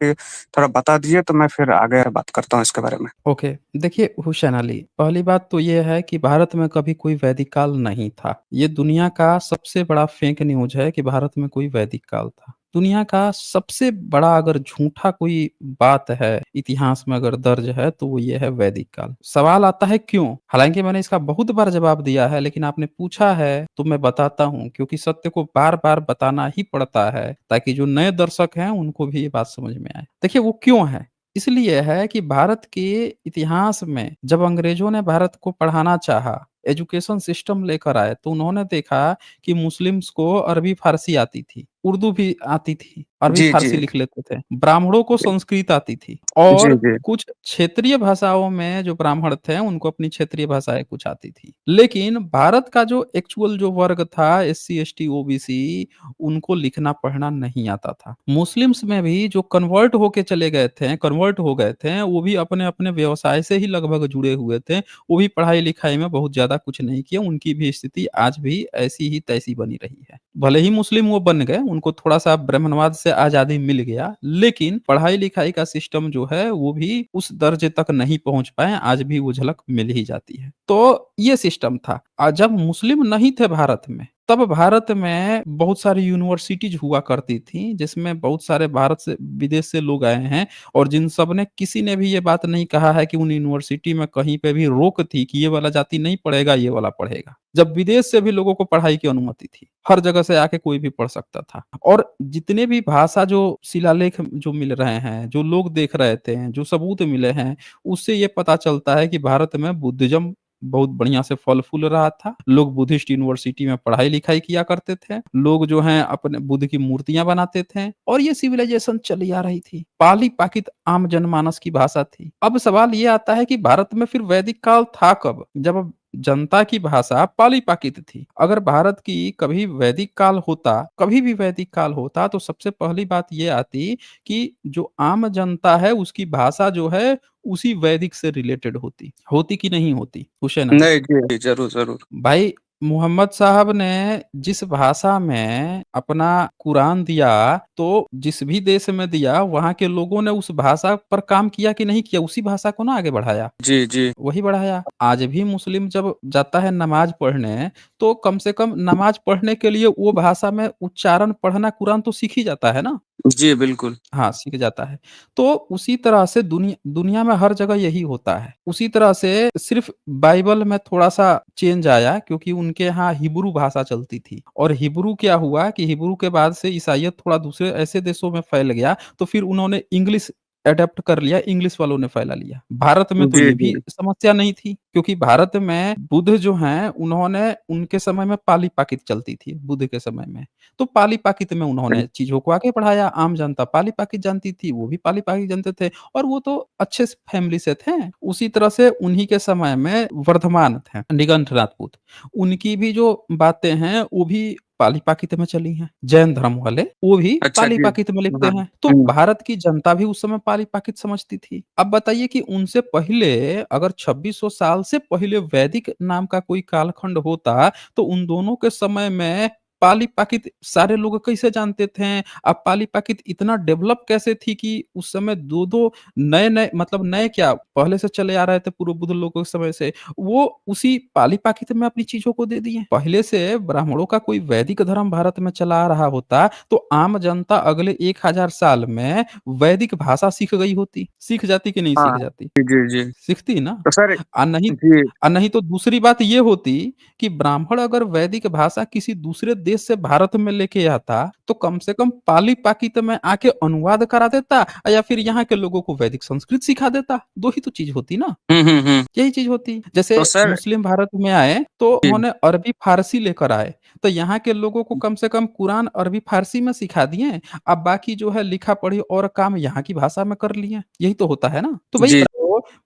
थोड़ा बता दीजिए तो मैं फिर आगे बात करता हूँ इसके बारे में। ओके, देखिए हुसैन अली, पहली बात तो ये है कि भारत में कभी कोई वैदिक काल नहीं था। ये दुनिया का सबसे बड़ा फेक न्यूज़ है कि भारत में कोई वैदिक काल था। दुनिया का सबसे बड़ा अगर झूठा कोई बात है, इतिहास में अगर दर्ज है, तो वो ये है वैदिक काल। सवाल आता है क्यों? हालाँकि मैंने इसका बहुत बार जवाब दिया है, लेकिन आपने पूछा है, तो मैं बताता हूँ, क्योंकि सत्य को बार-बार बताना ही पड़ता है, ताकि जो नए दर्शक हैं, उनको भी ये बात समझ में आए। देखिए, वो क्यों है? इसलिए है कि भारत के इतिहास में जब अंग्रेजों ने भारत को पढ़ाना चाहा, एजुकेशन सिस्टम लेकर आए, तो उन्होंने देखा कि मुस्लिम्स को अरबी फ़ारसी आती थी, उर्दू भी आती थी, अरबी जी फ़ारसी जी लिख लेते थे। ब्राह्मणों को संस्कृत आती थी जी और जी कुछ क्षेत्रीय भाषाओं में जो ब्राह्मण थे, उनको अपनी क्षेत्रीय भाषाएँ कुछ आती थी। लेकिन भारत का जो एक्चुअल जो वर्ग था, एससी, एसटी, ओबीसी, उनको लिखना-पढ़ना नहीं आता था। मुस्लिम्स में भी जो कन्वर्ट होके चले गए थे, कन्वर्ट हो गए थे, वो भी अपने-अपने व्यवसाय से ही लगभग जुड़े हुए थे। वो भी पढ़ाई-लिखाई में बहुत ज़्यादा कुछ नहीं किए, उनकी भी स्थिति आज भी ऐसी ही तैसी बनी रही है। भले ही मुस्लिम वो बन गए, उनको थोड़ा-सा ब्राह्मणवाद से आज़ादी मिल गया, लेकिन पढ़ाई-लिखाई का सिस्टम जो है, वो भी उस दर्जे तक नहीं पहुँच पाए, आज भी वो झलक मिल ही जाती है। तो ये सिस्टम था। जब मुस्लिम नहीं थे भारत में, तब भारत में बहुत सारी यूनिवर्सिटीज़ हुआ करती थी, जिसमें बहुत सारे भारत से विदेश से लोग आए हैं और जिन सब ने किसी ने भी ये बात नहीं कहा है कि उन यूनिवर्सिटी में कहीं पे भी रोक थी कि ये वाला जाति नहीं पढ़ेगा, ये वाला पढ़ेगा। जब विदेश से भी लोगों को पढ़ाई की अनुमति थी, हर जगह से आके कोई भी पढ़ सकता था और जितने भी भाषा जो शिलालेख जो मिल रहे हैं, जो लोग देख रहे थे, जो सबूत मिले हैं, उससे ये पता चलता है कि भारत में बुद्धिज़्म बहुत बढ़िया से फल-फूल रहा था। लोग बुद्धिस्ट यूनिवर्सिटी में पढ़ाई-लिखाई किया करते थे। लोग जो हैं अपने बुद्ध की मूर्तियाँ बनाते थे और ये सिविलाइज़ेशन चली आ रही थी। पाली-पाकित आम जनमानस की भाषा थी। अब सवाल ये आता है कि भारत में फिर वैदिक काल था कब? जब जनता की भाषा पाली-पाकित थी। अगर भारत की कभी वैदिक काल होता, कभी भी वैदिक काल होता तो सबसे पहली बात ये आती कि जो आम जनता है उसकी भाषा जो है उसी वैदिक से रिलेटेड होती। होती कि नहीं होती? हुसैन अली? नहीं जी, जी, ज़रूर, ज़रूर। भाई मोहम्मद साहब ने जिस भाषा में अपना कुरान दिया, तो जिस भी देश में दिया, वहाँ के लोगों ने उस भाषा पर काम किया कि नहीं किया? उसी भाषा को ना आगे बढ़ाया। जी, जी। वही बढ़ाया। आज भी मुस्लिम जब जाता है नमाज़ पढ़ने, तो कम से कम नमाज़ पढ़ने के लिए वो भाषा में उच्चारण पढ़ना कुरान तो सीख ही जाता है ना? जी, बिल्कुल। हाँ, सीख जाता है। तो उसी तरह से दुनिया में हर जगह यही होता है। उसी तरह से सिर्फ़ बाइबल में थोड़ा-सा चेंज आया क्योंकि उनके यहाँ हिब्रू भाषा चलती थी और हिब्रू क्या हुआ कि हिब्रू के बाद से ईसाइयत थोड़ा दूसरे ऐसे देशों में फैल गया, तो फिर उन्होंने इंग्लिश एडॉप्ट कर लिया, इंग्लिश वालों ने फैला लिया। भारत में तो जी, ये भी जी। समस्या नहीं थी क्योंकि भारत में बुद्ध जो हैं, उन्होंने उनके समय में पाली-पाकित चलती थी, बुद्ध के समय में। तो पाली-पाकित में उन्होंने चीज़ों को आगे बढ़ाया, आम जनता पाली-पाकित जानती थी, वो भी पाली-पाकित जानते थे और वो तो अच्छे से फैमिली से थे। उसी तरह से उन्हीं के समय में वर्धमान थे, निगंथ राजपूत। उनकी भी जो बातें हैं, वो भी पाली-पाकित में चली हैं। जैन धर्म वाले, वो भी अच्छा जी। पाली-पाकित में लिखते हाँ। हैं। तो हुँ। भारत की जनता भी उस समय पाली-पाकित समझती थी। अब बताइए कि उनसे पहले अगर 2600 साल से पहले वैदिक नाम का कोई कालखंड होता, तो उन दोनों के समय में पाली-पाकित सारे लोग कैसे जानते थे? अब पाली-पाकित इतना डेवलप कैसे थी कि उस समय 2-2 नए-नए मतलब नए क्या पहले से चले आ रहे थे पूर्व बुद्ध लोगों के समय से, वो उसी पाली-पाकित में अपनी चीज़ों को दे दिए। पहले से ब्राह्मणों का कोई वैदिक धर्म भारत में चला आ रहा होता, तो आम जनता अगले 1000 साल में वैदिक भाषा सीख गई होती। सीख जाती कि नहीं सीख हाँ। जाती? जी, जी, जी। सीखती ना। तो सर नहीं जी। नहीं तो दूसरी बात ये होती कि ब्राह्मण अगर वैदिक भाषा किसी दूसरे देश से भारत में लेके आता, तो कम से कम पाली-पाकित में आके अनुवाद करा देता या फिर यहाँ के लोगों को वैदिक संस्कृत सिखा देता। 2 ही तो चीज़ होती ना। हुँ, हुँ, हुँ। यही चीज़ होती। तो जैसे सर मुस्लिम भारत में आए, तो जी। उन्होंने अरबी फ़ारसी लेकर आए। तो यहाँ के लोगों को कम से कम कुरान अरबी फ़ारसी में सिखा दिए। अब बाकी जो है लिखा-पढ़ी और काम यहाँ की भाषा में कर लिए। यही तो होता है ना? तो भई जी।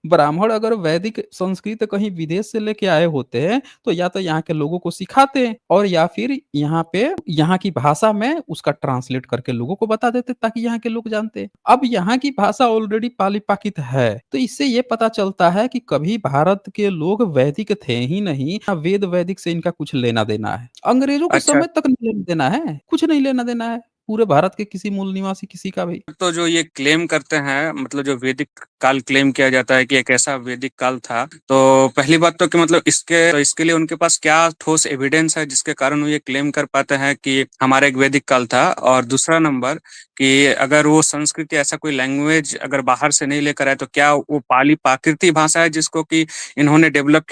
ब्राह्मण अगर वैदिक संस्कृत कहीं विदेश से लेके आए होते, तो या तो यहाँ के लोगों को सिखाते और या फिर यहाँ पे यहाँ की भाषा में उसका ट्रांसलेट करके लोगों को बता देते ताकि यहाँ के लोग जानते। अब यहाँ की भाषा ऑलरेडी पाली-पाकित है, तो इससे ये पता चलता है कि कभी भारत के लोग वैदिक थे ही नहीं, ना वेद वैदिक से इनका कुछ लेना-देना है। अंग्रेज़ों के अच्छा। समय तक नहीं लेना-देना है, कुछ नहीं लेना-देना है, पूरे भारत के किसी मूल निवासी किसी का भी। तो जो ये क्लेम करते हैं मतलब जो वैदिक काल क्लेम किया जाता है कि एक ऐसा वैदिक काल था, तो पहली बात तो कि मतलब इसके लिए उनके पास क्या ठोस एविडेंस है जिसके कारण वो ये क्लेम कर पाते हैं कि हमारा एक वैदिक काल था? और दूसरा नंबर कि अगर वो संस्कृत या ऐसा कोई लैंग्वेज अगर बाहर से नहीं लेकर आए तो क्या वो पाली प्राकृतिक भाषा है जिसको कि इन्होंने डेवलप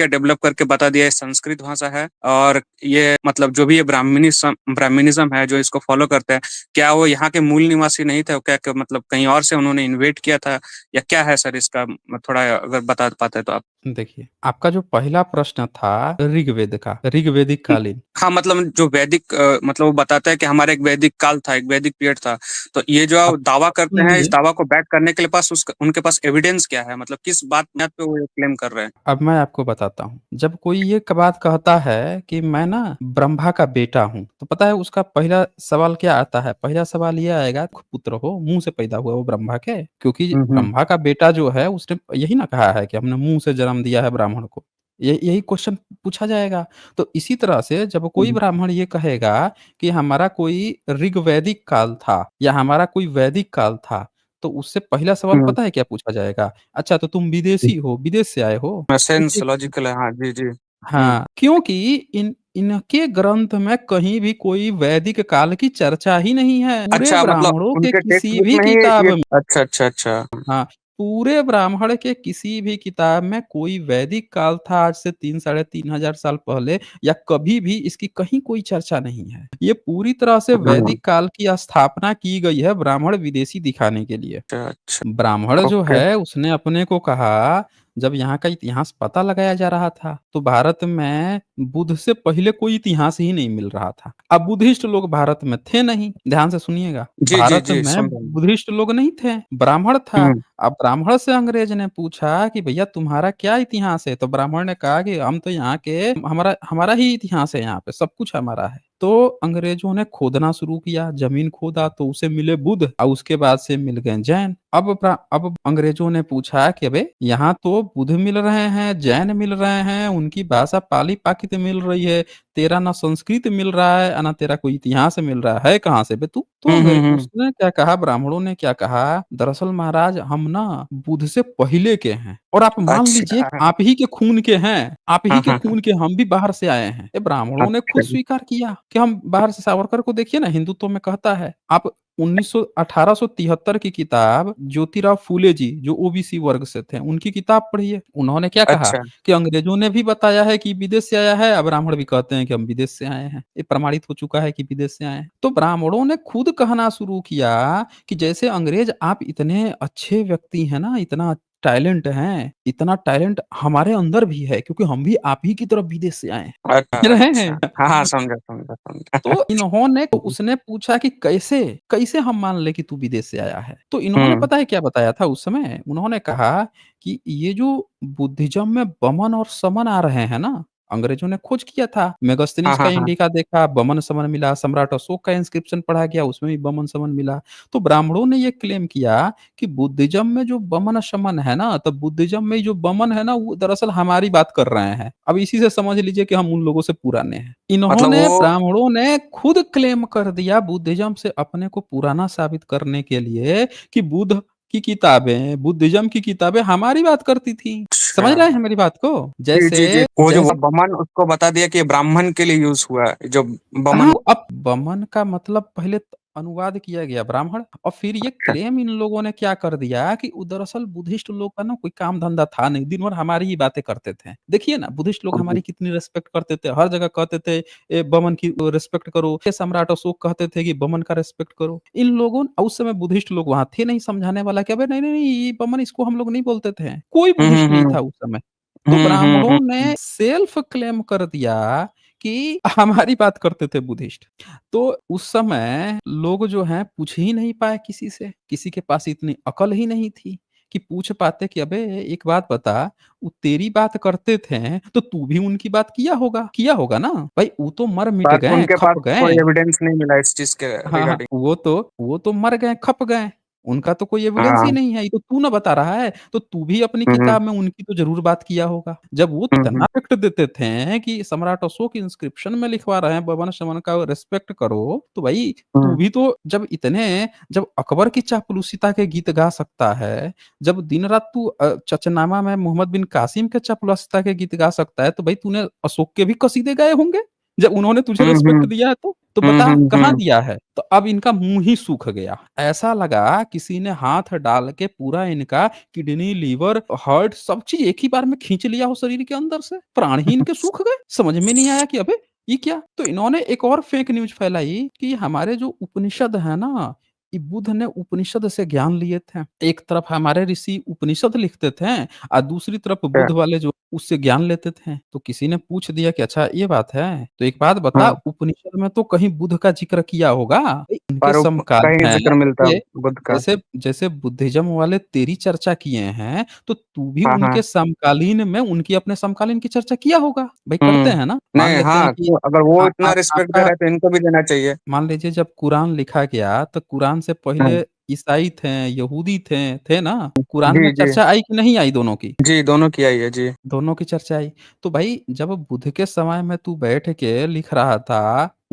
करके बता दिया ये संस्कृत भाषा है? और ये मतलब जो भी ये ब्राह्मणिज़्म है जो इसको फॉलो करते हैं, क्या वो यहाँ के मूल निवासी नहीं थे? क्या मतलब कहीं और से उन्होंने इन्वेट किया था या क्या है सर इसका थोड़ा अगर बता पाते तो आप? देखिए, आपका जो पहला प्रश्न था ऋग्वेद का, ऋग्वेदिक कालीन। हाँ, मतलब जो वैदिक मतलब वो बताता है कि हमारा एक वैदिक काल था, एक वैदिक पीरियड था। तो ये जो अब आप दावा करते हैं, इस सुनिए, दावा को बैक करने के लिए उनके पास एविडेंस क्या है? मतलब किस बात पे वो ये क्लेम कर रहे हैं? अब मैं आपको बताता हूँ। जब कोई ये क बात कहता है कि मैं ना ब्रह्मा का बेटा हूँ, तो पता है उसका पहला सवाल क्या आता है? पहला सवाल ये आएगा पुत्र हो, मुँह से पैदा हुए हो ब्रह्मा के? क्योंकि हुँ, हुँ। ब्रह्मा का बेटा जो है उसने यही ना कहा है कि हमने मुँह से जन्म दिया है ब्राह्मण को। यही क्वेश्चन पूछा जाएगा। तो इसी तरह से जब कोई हुँ, ब्राह्मण ये कहेगा कि हमारा कोई ऋग्वैदिक काल था या हमारा कोई वैदिक काल था, तो उससे पहला सवाल हुँ। पता है क्या पूछा जाएगा? अच्छा तो तुम विदेशी हो, विदेश से आए हो? सेंस पूछिए क्यों? लॉजिकल है। हाँ, जी, जी। हुँ, हाँ, क्योंकि इन इनके ग्रंथ में कहीं भी कोई वैदिक काल की चर्चा ही नहीं है। पूरे अच्छा, मतलब ब्राह्मणों के उनके टेक्स्ट किसी बुक भी में ही किताब ये में अच्छा, अच्छा, अच्छा। हाँ, पूरे ब्राह्मण के किसी भी किताब में कोई वैदिक काल था आज से 3 साढ़े 3 हज़ार साल पहले या कभी भी इसकी कहीं कोई चर्चा नहीं है। ये पूरी तरह से हुँ, वैदिक काल की स्थापना की गई है ब्राह्मण विदेशी दिखाने के लिए। अच्छा, अच्छा, ब्राह्मण जो ओके। है उसने अपने को कहा जब यहाँ का इतिहास पता लगाया जा रहा था तो भारत में बुद्ध से पहले कोई इतिहास ही नहीं मिल रहा था। अब बुद्धिस्ट लोग भारत में थे नहीं, ध्यान से सुनिएगा। जी, जी, भारत जी, में समझा मैं। बुद्धिस्ट लोग नहीं थे, ब्राह्मण था। हुँ, अब ब्राह्मण से अंग्रेज ने पूछा कि भैया तुम्हारा क्या इतिहास है? तो ब्राह्मण ने कहा कि हम तो यहाँ के हमारा हमारा ही इतिहास है यहाँ पे, सब कुछ हमारा है। तो अंग्रेजों ने खोदना शुरू किया, जमीन खोदा तो उसे मिले बुद्ध और उसके बाद से मिल गए जैन। अब अंग्रेजों ने पूछा कि अबे यहाँ तो बुद्ध मिल रहे हैं, जैन मिल रहे हैं, उनकी भाषा पाली पाकित मिल रही है, तेरा ना संस्कृत मिल रहा है ना तेरा कोई इतिहास मिल रहा है कहाँ से बे तू? तो हुँ, हुँ, हुँ। उसने क्या कहा, ब्राह्मणों ने क्या कहा, दरअसल महाराज हम ना बुद्ध से पहले के हैं और आप मान लीजिए अच्छा, आप ही के खून के हैं, आप ही हाँ, के हाँ, हाँ। खून के, हम भी बाहर से आए हैं। ये ब्राह्मणों ने खुद अच्छा, स्वीकार किया कि हम बाहर से, सावरकर को देखिए ना हिंदुत्व में कहता है। आप 1873 की किताब ज्योतिराव फूले जी जो ओबीसी वर्ग से थे उनकी किताब पढ़िए। उन्होंने क्या कहा अच्छा, कि अंग्रेजों ने भी बताया है कि विदेश से आया है, अब ब्राह्मण भी कहते हैं कि हम विदेश से आए हैं। ये प्रमाणित हो चुका है कि विदेश से आए हैं। तो ब्राह्मणों ने खुद कहना शुरू किया कि जैसे अंग्रेज आप इतने अच्छे व्यक्ति हैं ना, इतना टैलेंट हैं, इतना टैलेंट हमारे अंदर भी है क्योंकि हम भी आप ही की तरफ विदेश से आए हैं। अच्छा, समझ रहे अच्छा। हाँ, हाँ, हैं? समझा, समझा, समझा। तो इन्होंने तो हुँ, उसने पूछा कि कैसे कैसे हम मान लें कि तू विदेश से आया है? तो इन्होंने हुँ। पता है क्या बताया था उस समय? उन्होंने कहा कि ये जो बुद्धिज़्म में बमन और समन आ रहे हैं ना, अंग्रेजों ने खोज किया था। हाँ, मेगास्थनीज़ का हाँ, हाँ। इंडिका देखा, बमन-समन मिला, सम्राट अशोक का इंस्क्रिप्शन पढ़ा गया, उसमें भी बमन-समन मिला। तो ब्राह्मणों ने ये क्लेम किया कि बुद्धिज़्म में जो बमन-शमन है ना, तो बुद्धिज़्म में जो बमन है ना, वो दरअसल हमारी बात कर रहे हैं। अब इसी से समझ लीजिए कि हम उन लोगों से पुराने हैं। मतलब इन्होंने वो ब्राह्मणों ने खुद क्लेम कर दिया बुद्धिज़्म से अपने को पुराना साबित करने के लिए कि बुद्ध की किताबें, बुद्धिज़्म की किताबें हमारी बात करती थी। समझ अच्छा। रहे हैं मेरी बात को? जी, जी, जी। जैसे वो जो जैसे बमन उसको बता दिया कि ये ब्राह्मण के लिए यूज़ हुआ है, जो हाँ, बमन अब बमन का मतलब पहले अनुवाद किया गया ब्राह्मण और फिर ये अच्छा। क्लेम इन लोगों ने क्या कर दिया कि वो दरअसल बुद्धिस्ट लोग का ना कोई काम-धंधा था नहीं, दिन भर हमारी ही बातें करते थे। देखिए ना बुद्धिस्ट लोग हुँ, हुँ। हमारी कितनी रिस्पेक्ट करते थे, हर जगह कहते थे बमन की रिस्पेक्ट करो, ये सम्राट अशोक कहते थे कि बमन का रिस्पेक्ट करो। इन लोगों उस समय बुद्धिस्ट लोग वहाँ थे नहीं समझाने वाला कि अबे नहीं, नहीं, नहीं ये बमन इसको हम लोग नहीं बोलते थे। कोई हुँ, हुँ, बुद्धिस्ट नहीं हुँ। था उस समय। तो हुँ, हुँ, ब्राह्मणों हुँ, ने हुँ। सेल्फ क्लेम कर दिया कि हमारी बात करते थे बुद्धिस्ट। तो उस समय लोग जो हैं पूछ ही नहीं पाए किसी से, किसी के पास इतनी अकल ही नहीं थी कि पूछ पाते कि अबे एक बात बता, वो तेरी बात करते थे तो तू भी उनकी बात किया होगा ना? भाई वो तो मर मिट बट गए, उनके पास खप कोई गए। एविडेंस नहीं मिला इस चीज़ के हाँ, हाँ, रिगार्डिंग। वो तो मर गए, खप गए। उनका तो कोई एविडेंस ही हाँ। नहीं है, ये तो तू ना बता रहा है, तो तू भी अपनी हुँ, हुँ। किताब में उनकी तो ज़रूर बात किया होगा। जब वो हुँ, इतना हुँ। फैक्ट देते थे कि सम्राट अशोक इंस्क्रिप्शन में लिखवा रहे हैं, बमन-शमन का रिस्पेक्ट करो, तो भाई तू हुँ। भी तो जब अकबर की चापलूसिता के गीत गा सकता है, जब दिन-रात तू चचनामा में मोहम्मद बिन कासिम के चापलूसिता के गीत गा सकता है, तो भाई तूने अशोक के भी कसीदे गाए होंगे, जब उन्होंने तुझे हुँ, रिस्पेक्ट हुँ। दिया है तो? तो हुँ, बता हुँ, कहाँ हुँ। दिया है? तो अब इनका मुँह ही सूख गया। ऐसा लगा किसी ने हाथ डाल के पूरा इनका किडनी, लीवर, हार्ट सब चीज़ एक ही बार में खींच लिया हो शरीर के अंदर से। प्राण ही इनके सूख गए। समझ में नहीं आया कि अबे! ये क्या? तो इन्होंने एक और फेक न्यूज़ फैलाई कि हमारे जो उपनिषद है ना, ये बुद्ध ने उपनिषद से ज्ञान लिए थे। एक तरफ हमारे ऋषि उपनिषद लिखते थे और दूसरी तरफ अच्छा। बुद्ध वाले जो उससे ज्ञान लेते थे। तो किसी ने पूछ दिया कि अच्छा ये बात है, तो एक बात बता हाँ। उपनिषद में तो कहीं बुद्ध का ज़िक्र किया होगा? भई इनके पर उप समकालीन कहीं हैं, ज़िक्र मिलता जैसे बुध का। जैसे जैसे बुद्धिज़्म वाले तेरी चर्चा किए हैं, तो तू भी हाँ, उनके हाँ। समकालीन में उनकी अपने समकालीन की चर्चा किया होगा। भई करते हुँ। हैं ना? मान नहीं, लेते हैं हाँ, कि तो अगर वो इतना आप रिस्पेक्ट दे आपका रहे हैं तो इनको भी देना चाहिए। मान लीजिए जब कुरान लिखा गया, तो कुरान से हुँ। पहले ईसाई थे, यहूदी थे ना? कुरान में जी, जी। चर्चा आई कि नहीं आई दोनों की? जी, दोनों की आई है। जी। दोनों की चर्चा आई। तो भाई जब बुद्ध के समय में तू बैठ के लिख रहा था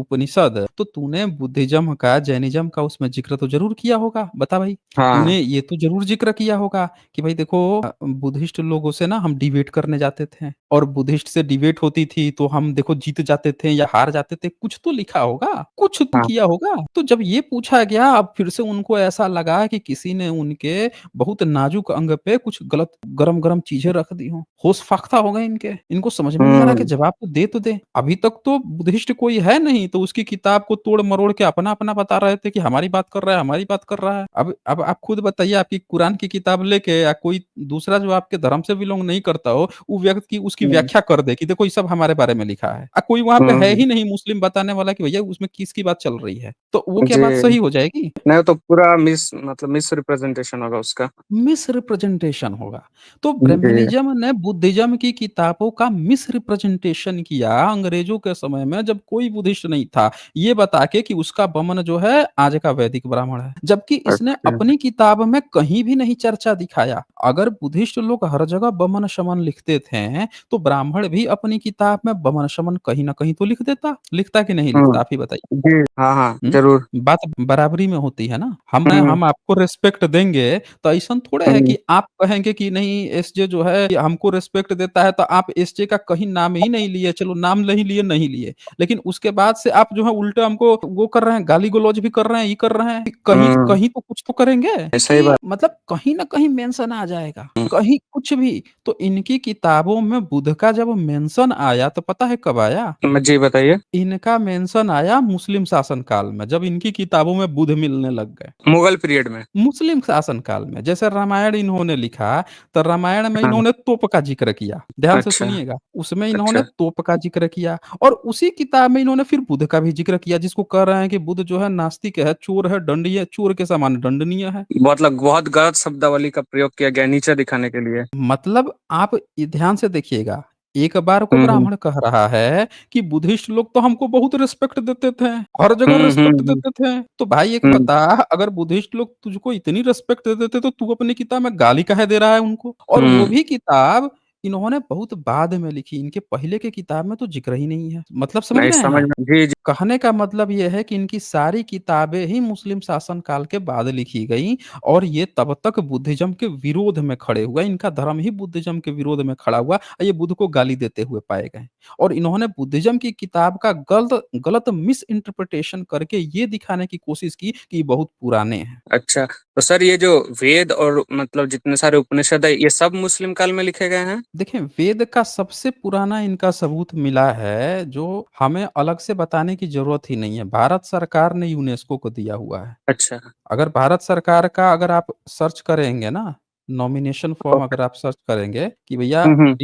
उपनिषद, तो तूने बुद्धिज़्म का, जैनिज़्म का उसमें ज़िक्र तो ज़रूर किया होगा, बता भाई। हाँ तूने ये तो ज़रूर ज़िक्र किया होगा कि भाई देखो बुद्धिस्ट लोगों से ना हम डिबेट करने जाते थे और बुद्धिस्ट से डिबेट होती थी तो हम देखो जीत जाते थे या हार जाते थे, कुछ तो लिखा होगा, कुछ तो हाँ किया होगा। तो जब ये पूछा गया अब फिर से उनको ऐसा लगा कि किसी ने उनके बहुत नाज़ुक अंग पे कुछ गलत गरम-गरम चीज़ें रख दी हों। होश फाख्ता हो गए इनके, इनको समझ में नहीं आ रहा कि हम्म जवाब तो दे। अभी तक तो बुद्धिस्ट कोई है नहीं, तो उसकी किताब को तोड़-मरोड़ के अपना-अपना बता रहे थे कि हमारी बात कर रहा है, हमारी बात कर रहा है। अब आप खुद बताइए आपकी कुरान की किताब लेके या कोई दूसरा जो आपके धर्म से बिलॉन्ग नहीं करता हो, वो व्यक्ति उसकी हम्म व्याख्या कर दे कि देखो ये सब हमारे बारे में लिखा है। कोई वहाँ पे है हम्म, ही नहीं मुस्लिम बताने वाला कि भैया उसमें किसकी बात चल रही है। तो वो क्या जी बात सही हो जाएगी? नहीं तो पूरा मिस रिप्रेजेंटेशन होगा उसका। मिसरिप्रेजेंटेशन होगा। तो जी ब्राह्मणिज़्म ने बुद्धिज़्म की किताबों का मिसरिप्रेजेंटेशन किया अंग्रेज़ों के समय में जब कोई बुद्धिस्ट नहीं था, ये बता के कि उसका बमन जो है आज का वैदिक ब्राह्मण है। जबकि इसने अच्छा अपनी किताब में कहीं भी नहीं चर्चा दिखाया। अगर बुद्धिस्ट लोग हर जगह बमन-शमन लिखते थे, तो ब्राह्मण भी अपनी किताब में बमन-शमन कहीं न कहीं तो लिख देता। लिखता कि नहीं लिखता? हम्म आप ही बताइए। जी हाँ हाँ हुँ? जरूर। बात बराबरी में होती है ना। हम्म हम आपको रिस्पेक्ट देंगे, तो अइसन थोड़े है हम्म कि आप कहेंगे कि नहीं एसजे जो है ये हमको रिस्पेक्ट देता है, तो आप एसजे का कहीं नाम ही नहीं लिए, चलो नाम नहीं लिए, नहीं लिए। लेकिन उसके बाद से आप जो है उल्टा हमको वो कर रहे हैं, गाली-गलौज भी कर रहे हैं, ये कर रहे हैं। कहीं हम्म कहीं तो कुछ तो करेंगे सही कि बात। मतलब कहीं न कहीं मेंशन आ जाएगा, हम्म, कहीं कुछ भी। तो इनकी किताबों में बुध का जब मेंशन आया, तो पता है कब आया? जी बताइए। इनका मेंशन आया मुस्लिम शासन काल में, जब इनकी किताबों में बुध मिलने लग गए। मुगल पीरियड में। मुस्लिम शासन काल में, जैसे रामायण इन्होंने लिखा, तो रामायण में हाँ इन्होंने तोप का ज़िक्र किया। ध्यान से अच्छा सुनिएगा, उसमें इन्होंने अच्छा तोप का ज़िक्र किया और उसी किताब में इन्होंने फिर बुध का भी ज़िक्र किया, जिसको कह रहे हैं कि बुध जो है नास्तिक है, चोर है, दंडनीय है, चोर के समान दंडनीय है। मतलब बहुत गलत शब्दावली का प्रयोग किया गया नीचा दिखाने के लिए। मतलब आप ये ध्यान से देखिएगा, एक बार को हम्म ब्राह्मण कह रहा है कि बुद्धिस्ट लोग तो हमको बहुत रिस्पेक्ट देते थे, हर जगह रिस्पेक्ट हम्म देते थे। तो भाई एक हम्म बता, अगर बुद्धिस्ट लोग तुझको इतनी रिस्पेक्ट देते थे, तो तू अपनी किताब में गाली काहे दे रहा है उनको? और वो हम्म भी किताब इन्होंने बहुत बाद में लिखी, इनके पहले के किताब में तो ज़िक्र ही नहीं है। मतलब समझ नहीं गए समझ हैं? में जी जी। कहने का मतलब ये है कि इनकी सारी किताबें ही मुस्लिम शासन काल के बाद लिखी गई और ये तब तक बुद्धिज़्म के विरोध में खड़े हुए, इनका धर्म ही बुद्धिज़्म के विरोध में खड़ा हुआ और ये बुद्ध को गाली देते हुए पाए गए। और इन्होंने बुद्धिज़्म की किताब का गलत गलत मिस इंटरप्रिटेशन करके ये दिखाने की कोशिश की कि ये बहुत पुराने हैं। अच्छा तो सर ये जो वेद और मतलब जितने सारे उपनिषद है ये सब मुस्लिम काल में लिखे गए हैं। देखें, वेद का सबसे पुराना इनका सबूत मिला है, जो हमें अलग से बताने की ज़रूरत ही नहीं है। भारत सरकार ने यूनेस्को को दिया हुआ है। अच्छा अगर भारत सरकार का अगर आप सर्च करेंगे ना, नॉमिनेशन फॉर्म ओके। अगर आप सर्च करेंगे कि भैया हम्म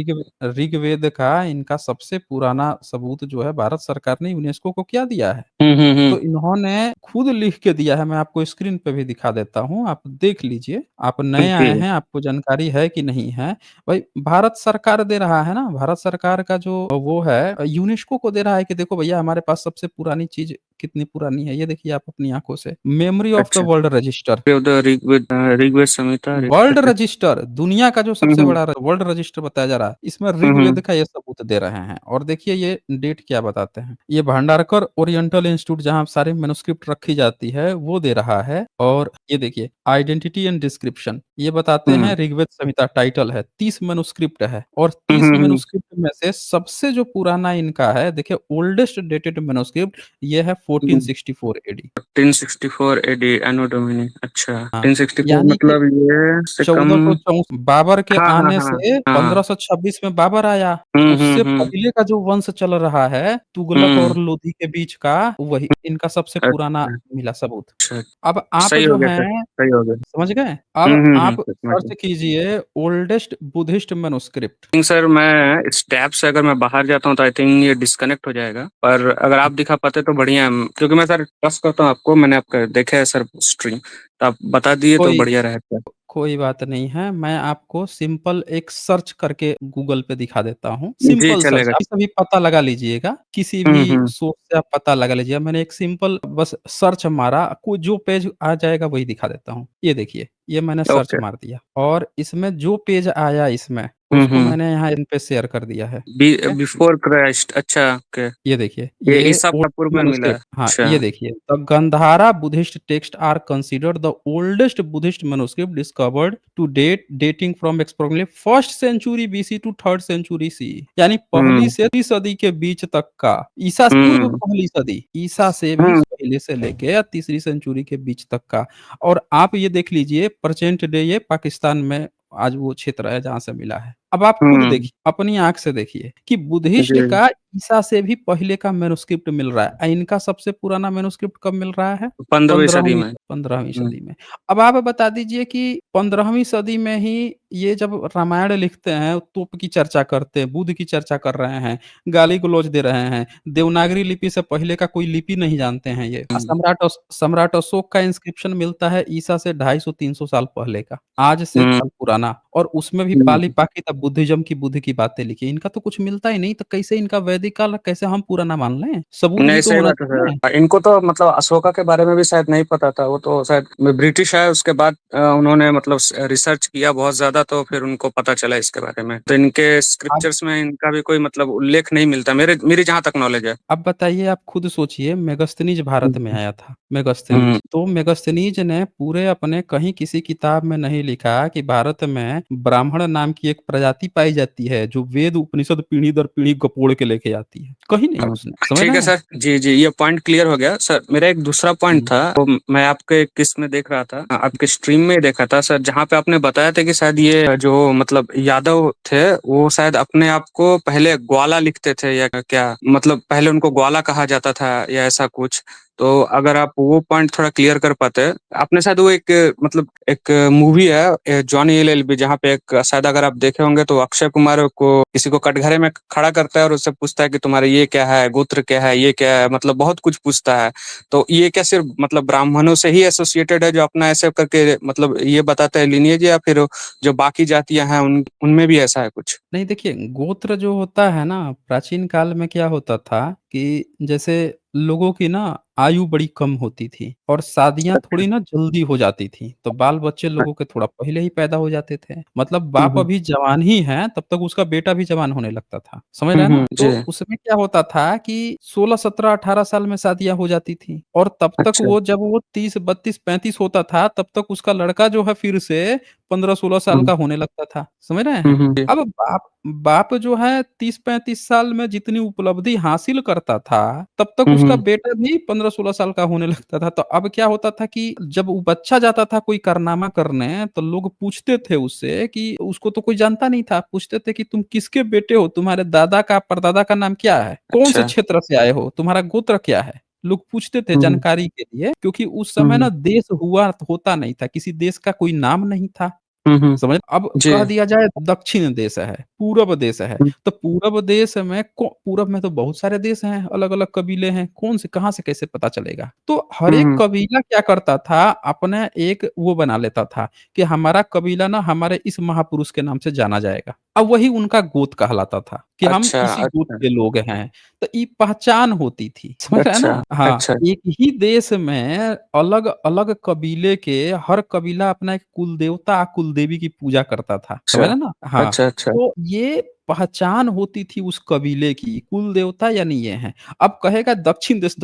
ऋग्वेद का इनका सबसे पुराना सबूत जो है भारत सरकार ने यूनेस्को को क्या दिया है? तो हम्म। इन्होंने खुद लिख के दिया है, मैं आपको स्क्रीन पे भी दिखा देता हूँ, आप देख लीजिए। आप नए आए जी हैं, आपको जानकारी है कि नहीं है? भाई भारत सरकार दे रहा है ना, भारत सरकार का जो वो है यूनेस्को को दे रहा है कि देखो भैया हमारे पास सबसे पुरानी चीज़ कितनी पुरानी है, ये देखिए आप अपनी आँखों से। मेमोरी ऑफ द अच्छा वर्ल्ड रजिस्टर। ऋग्वेद संहिता वर्ल्ड रजिस्टर, दुनिया का जो सबसे हम्म बड़ा वर्ल्ड रजिस्टर बताया जा रहा है, इसमें हम्म ऋग्वेद का ये सबूत दे रहे हैं और देखिए ये डेट क्या बताते हैं। ये भंडारकर ओरिएंटल इंस्टीट्यूट जहाँ सारे मैन्युस्क्रिप्ट रखी जाती है, वो दे रहा है और ये देखिए आइडेंटिटी एंड डिस्क्रिप्शन ये बताते हम्म हैं ऋग्वेद संहिता टाइटल है, 30 मैन्युस्क्रिप्ट है और 30 हम्म। मैन्युस्क्रिप्ट में से सबसे जो पुराना इनका है, देखिए ओल्डेस्ट डेटेड मैन्युस्क्रिप्ट ये है 1464 एडी। 1064 एडी एनो डोमिनी। अच्छा हाँ, 1064 यानी कि मतलब ये से कम। 1464 बाबर के हाँ हाँ आने हाँ से हाँ। 1526 में बाबर आया, उससे हम्म। पहले का जो वंश चल रहा है, तुगलक हम्म और लोधी के बीच का, वही इनका सबसे पुराना अच्छा मिला सबूत। अच्छा। अब आप सही जो हो गया सर हैं सही हो गया। समझ गए? अब आप समझ गया। सर्च कीजिए oldest Buddhist manuscript. Think sir मैं इस टैब से अगर मैं बाहर जाता हूँ तो आई थिंक ये डिस्कनेक्ट हो जाएगा, पर अगर आप दिखा पाते तो बढ़िया है क्योंकि मैं सर ट्रस्ट करता हूँ आपको, मैंने आपका देखा है सर स्ट्रीम, तो आप बता दिए तो कोई बढ़िया रहेगा। कोई बात नहीं है, मैं आपको सिंपल एक सर्च करके गूगल पे दिखा देता हूँ। जी सिंपल सर्च चलेगा। आप सभी पता लगा लीजिएगा, किसी भी हम्म। सोर्स से आप पता लगा लीजिएगा। मैंने एक सिंपल बस सर्च मारा, कोई जो पेज आ जाएगा वही दिखा देता हूँ। ये देखिए, ये मैंने सर्च ओके। मार दिया और इसमें जो पेज आया इसमें, हम्म, उसको मैंने यहाँ इन पे शेयर कर दिया है। ठीक है? बिफोर क्राइस्ट, अच्छा, ओके। ये देखिए, ये ये ईसा ओल्ड पूर्व में मिला है, मैन्युस्क्रिप्ट हाँ, अच्छा। ये देखिए the Gandhara Buddhist text are considered the oldest Buddhist manuscript discovered to date dating from approximately 1st century BC to 3rd century C. यानी पहली हम्म, से 3री सदी के बीच तक का, ईसा से पूर्व हम्म, पहली सदी, ईसा से भी हम्म, पहले से लेके या 3री सेंचुरी के बीच तक का। और आप ये देख लीजिए प्रेजेंट डे ये पाकिस्तान में आज वो क्षेत्र है जहाँ से मिला है। अब आप खुद हम्म, देखिए, अपनी आँख से देखिए कि बुद्धिस्ट जी। का ईसा से भी पहले का मैन्युस्क्रिप्ट मिल रहा है। इनका सबसे पुराना मैन्युस्क्रिप्ट कब मिल रहा है? 15वीं सदी में। 15वीं हम्म, सदी में। अब आप बता दीजिए कि 15वीं सदी में ही ये जब रामायण लिखते हैं, तोप की चर्चा करते हैं, बुद्ध की चर्चा कर रहे हैं, गाली-गलौज दे रहे हैं, देवनागरी लिपि से पहले का कोई लिपि नहीं जानते हैं ये। सम्राट अशोक का इंस्क्रिप्शन मिलता है ईसा से 250-300 साल पहले का, आज से हम्म, साल पुराना, और उसमें भी हम्म। पाली-पाकिता बुद्धिज़्म की बुद्ध की बातें लिखी हैं। इनका तो कुछ मिलता ही नहीं, तो कैसे इनका वैदिक काल कैसे हम पुराना मान लें? सबूत भी नहीं, तो सही होना बात है चाहिए। सर। इनको तो मतलब अशोका के बारे में भी शायद नहीं पता था। वो तो शायद ब्रिटिश आए उसके बाद उन्होंने मतलब रिसर्च किया बहुत ज्यादा, तो फिर उनको पता चला इसके बारे में। तो इनके अब स्क्रिप्चर्स में इनका भी कोई मतलब उल्लेख नहीं मिलता, मेरी जहाँ तक नॉलेज है। अब बताइए, आप खुद सोचिए, मेगास्थनीज भारत में हम्म, आया था, हम्म, मेगास्थनीज। तो मेगास्थनीज ने पूरे अपने कहीं किसी किताब में नहीं लिखा कि भारत में ब्राह्मण नाम की एक प्रजाति पाई जाती है, जो वेद उपनिषद पीढ़ी दर पीढ़ी गपोड़ के लेके आती है। कहीं नहीं उसने, समझ ठीक रहे है हैं? सर, जी जी, ये पॉइंट क्लियर हो गया सर। मेरा एक दूसरा पॉइंट हुँ। था, वो मैं आपके किस में देख रहा था, आपके स्ट्रीम में देखा था सर, जहाँ पे आपने बताया था कि शायद ये जो मतलब यादव थे, वो शायद अपने आप को पहले ग्वाला लिखते थे या क्या, मतलब पहले उनको ग्वाला कहा जाता था या ऐसा कुछ। तो अगर आप वो पॉइंट थोड़ा क्लियर कर पाते। आपने शायद वो एक मतलब एक मूवी है जॉनी एलएलबी, जहाँ पे एक शायद अगर आप देखे होंगे तो अक्षय कुमार को किसी को कटघरे में खड़ा करता है और उससे पूछता है कि तुम्हारा ये क्या है, गोत्र क्या है, ये क्या है, मतलब बहुत कुछ पूछता है। तो ये क्या सिर्फ मतलब ब्राह्मणों से ही एसोसिएटेड है जो अपना ऐसे करके मतलब ये बताते हैं लिनिएज, या फिर जो बाकी जातियां हैं उनमें भी ऐसा है कुछ? नहीं देखिए, गोत्र जो होता है ना, प्राचीन काल में क्या होता था कि जैसे लोगों की ना आयु बड़ी कम होती थी और शादियाँ थोड़ी ना जल्दी हो जाती थी, तो बाल-बच्चे लोगों के थोड़ा पहले ही पैदा हो जाते थे। मतलब बाप हम्म, अभी जवान ही है, तब तक उसका बेटा भी जवान होने लगता था। समझ रहे हैं हम्म, ना? जी। तो उसमें क्या होता था कि 16, 17, 18 साल में शादियाँ हो जाती थी और तब तक अच्छा। वो जब वो 30, 32, 35 होता था, तब तक उसका लड़का जो है फिर से 15, 16 साल हम्म, का होने लगता था। समझ रहे हैं? हम्म, अब बाप बाप जो है 30-35 साल में जितनी उपलब्धि हासिल करता था, तब तक उसका हम्म, बेटा भी 15-16 साल का होने लगता था। तो अब क्या होता था कि जब वो बच्चा जाता था कोई कारनामा करने, तो लोग पूछते थे उससे कि उसको तो कोई जानता नहीं था, पूछते थे कि तुम किसके बेटे हो? तुम्हारे दादा का, परदादा का नाम क्या है? कौन से अच्छा। क्षेत्र से आए हो? तुम्हारा गोत्र क्या है? लोग पूछते थे हम्म, जानकारी के लिए, क्योंकि उस समय हम्म, ना देश हुआ होता नहीं था, किसी देश का कोई नाम नहीं था। हम्म, समझ अब जी। कह दिया जाए दक्षिण देश है, पूरब देश है, हम्म, तो पूरब देश में को पूरब में तो बहुत सारे देश हैं, अलग-अलग कबीले हैं, कौन से कहाँ से कैसे पता चलेगा? तो हर एक हम्म, कबीला क्या करता था, अपना एक वो बना लेता था कि हमारा कबीला ना हमारे इस महापुरुष के नाम से जाना जाएगा। अब वही उनका गोत्र कहलाता था कि हम अच्छा, इसी गोत्र अच्छा, के लोग हैं, तो ये पहचान होती थी, समझ रहे हैं अच्छा, ना? हाँ, अच्छा। एक ही देश में अलग-अलग कबीले के हर कबीला अपना एक कुल देवता, कुल देवी की पूजा करता था, समझ अच्छा, रहे हैं ना? हाँ, अच्छा, अच्छा। तो ये पहचान होती थी उस कबीले की, कुल देवता यानी ये हैं। अब कहेगा दक्षिण देश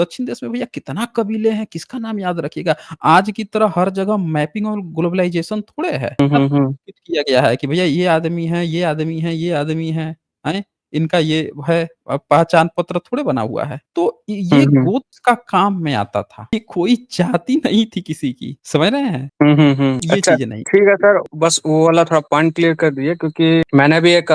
में भैया कितना कबीले हैं, किसका नाम याद रखिएगा? आज की तरह हर जगह मैपिंग और ग्लोबलाइज़ेशन थोड़े है। हुँ, सब हुँ, हुँ। फिट किया गया है कि भैया ये आदमी है, ये आदमी है, ये आदमी है, हैं? इनका ये है पहचान पत्र थोड़े बना हुआ है। तो हुँ, ये हुँ। गोत्र का काम में आता था। ये कोई जाति नहीं थी किसी की, समझ रहे हैं? हुँ, हुँ, हुँ। ये अच्छा, चीज़ नहीं। ठीक है सर, बस वो वाला थोड़ा पॉइंट क्लियर कर दीजिए, क्योंकि मैंने भी एक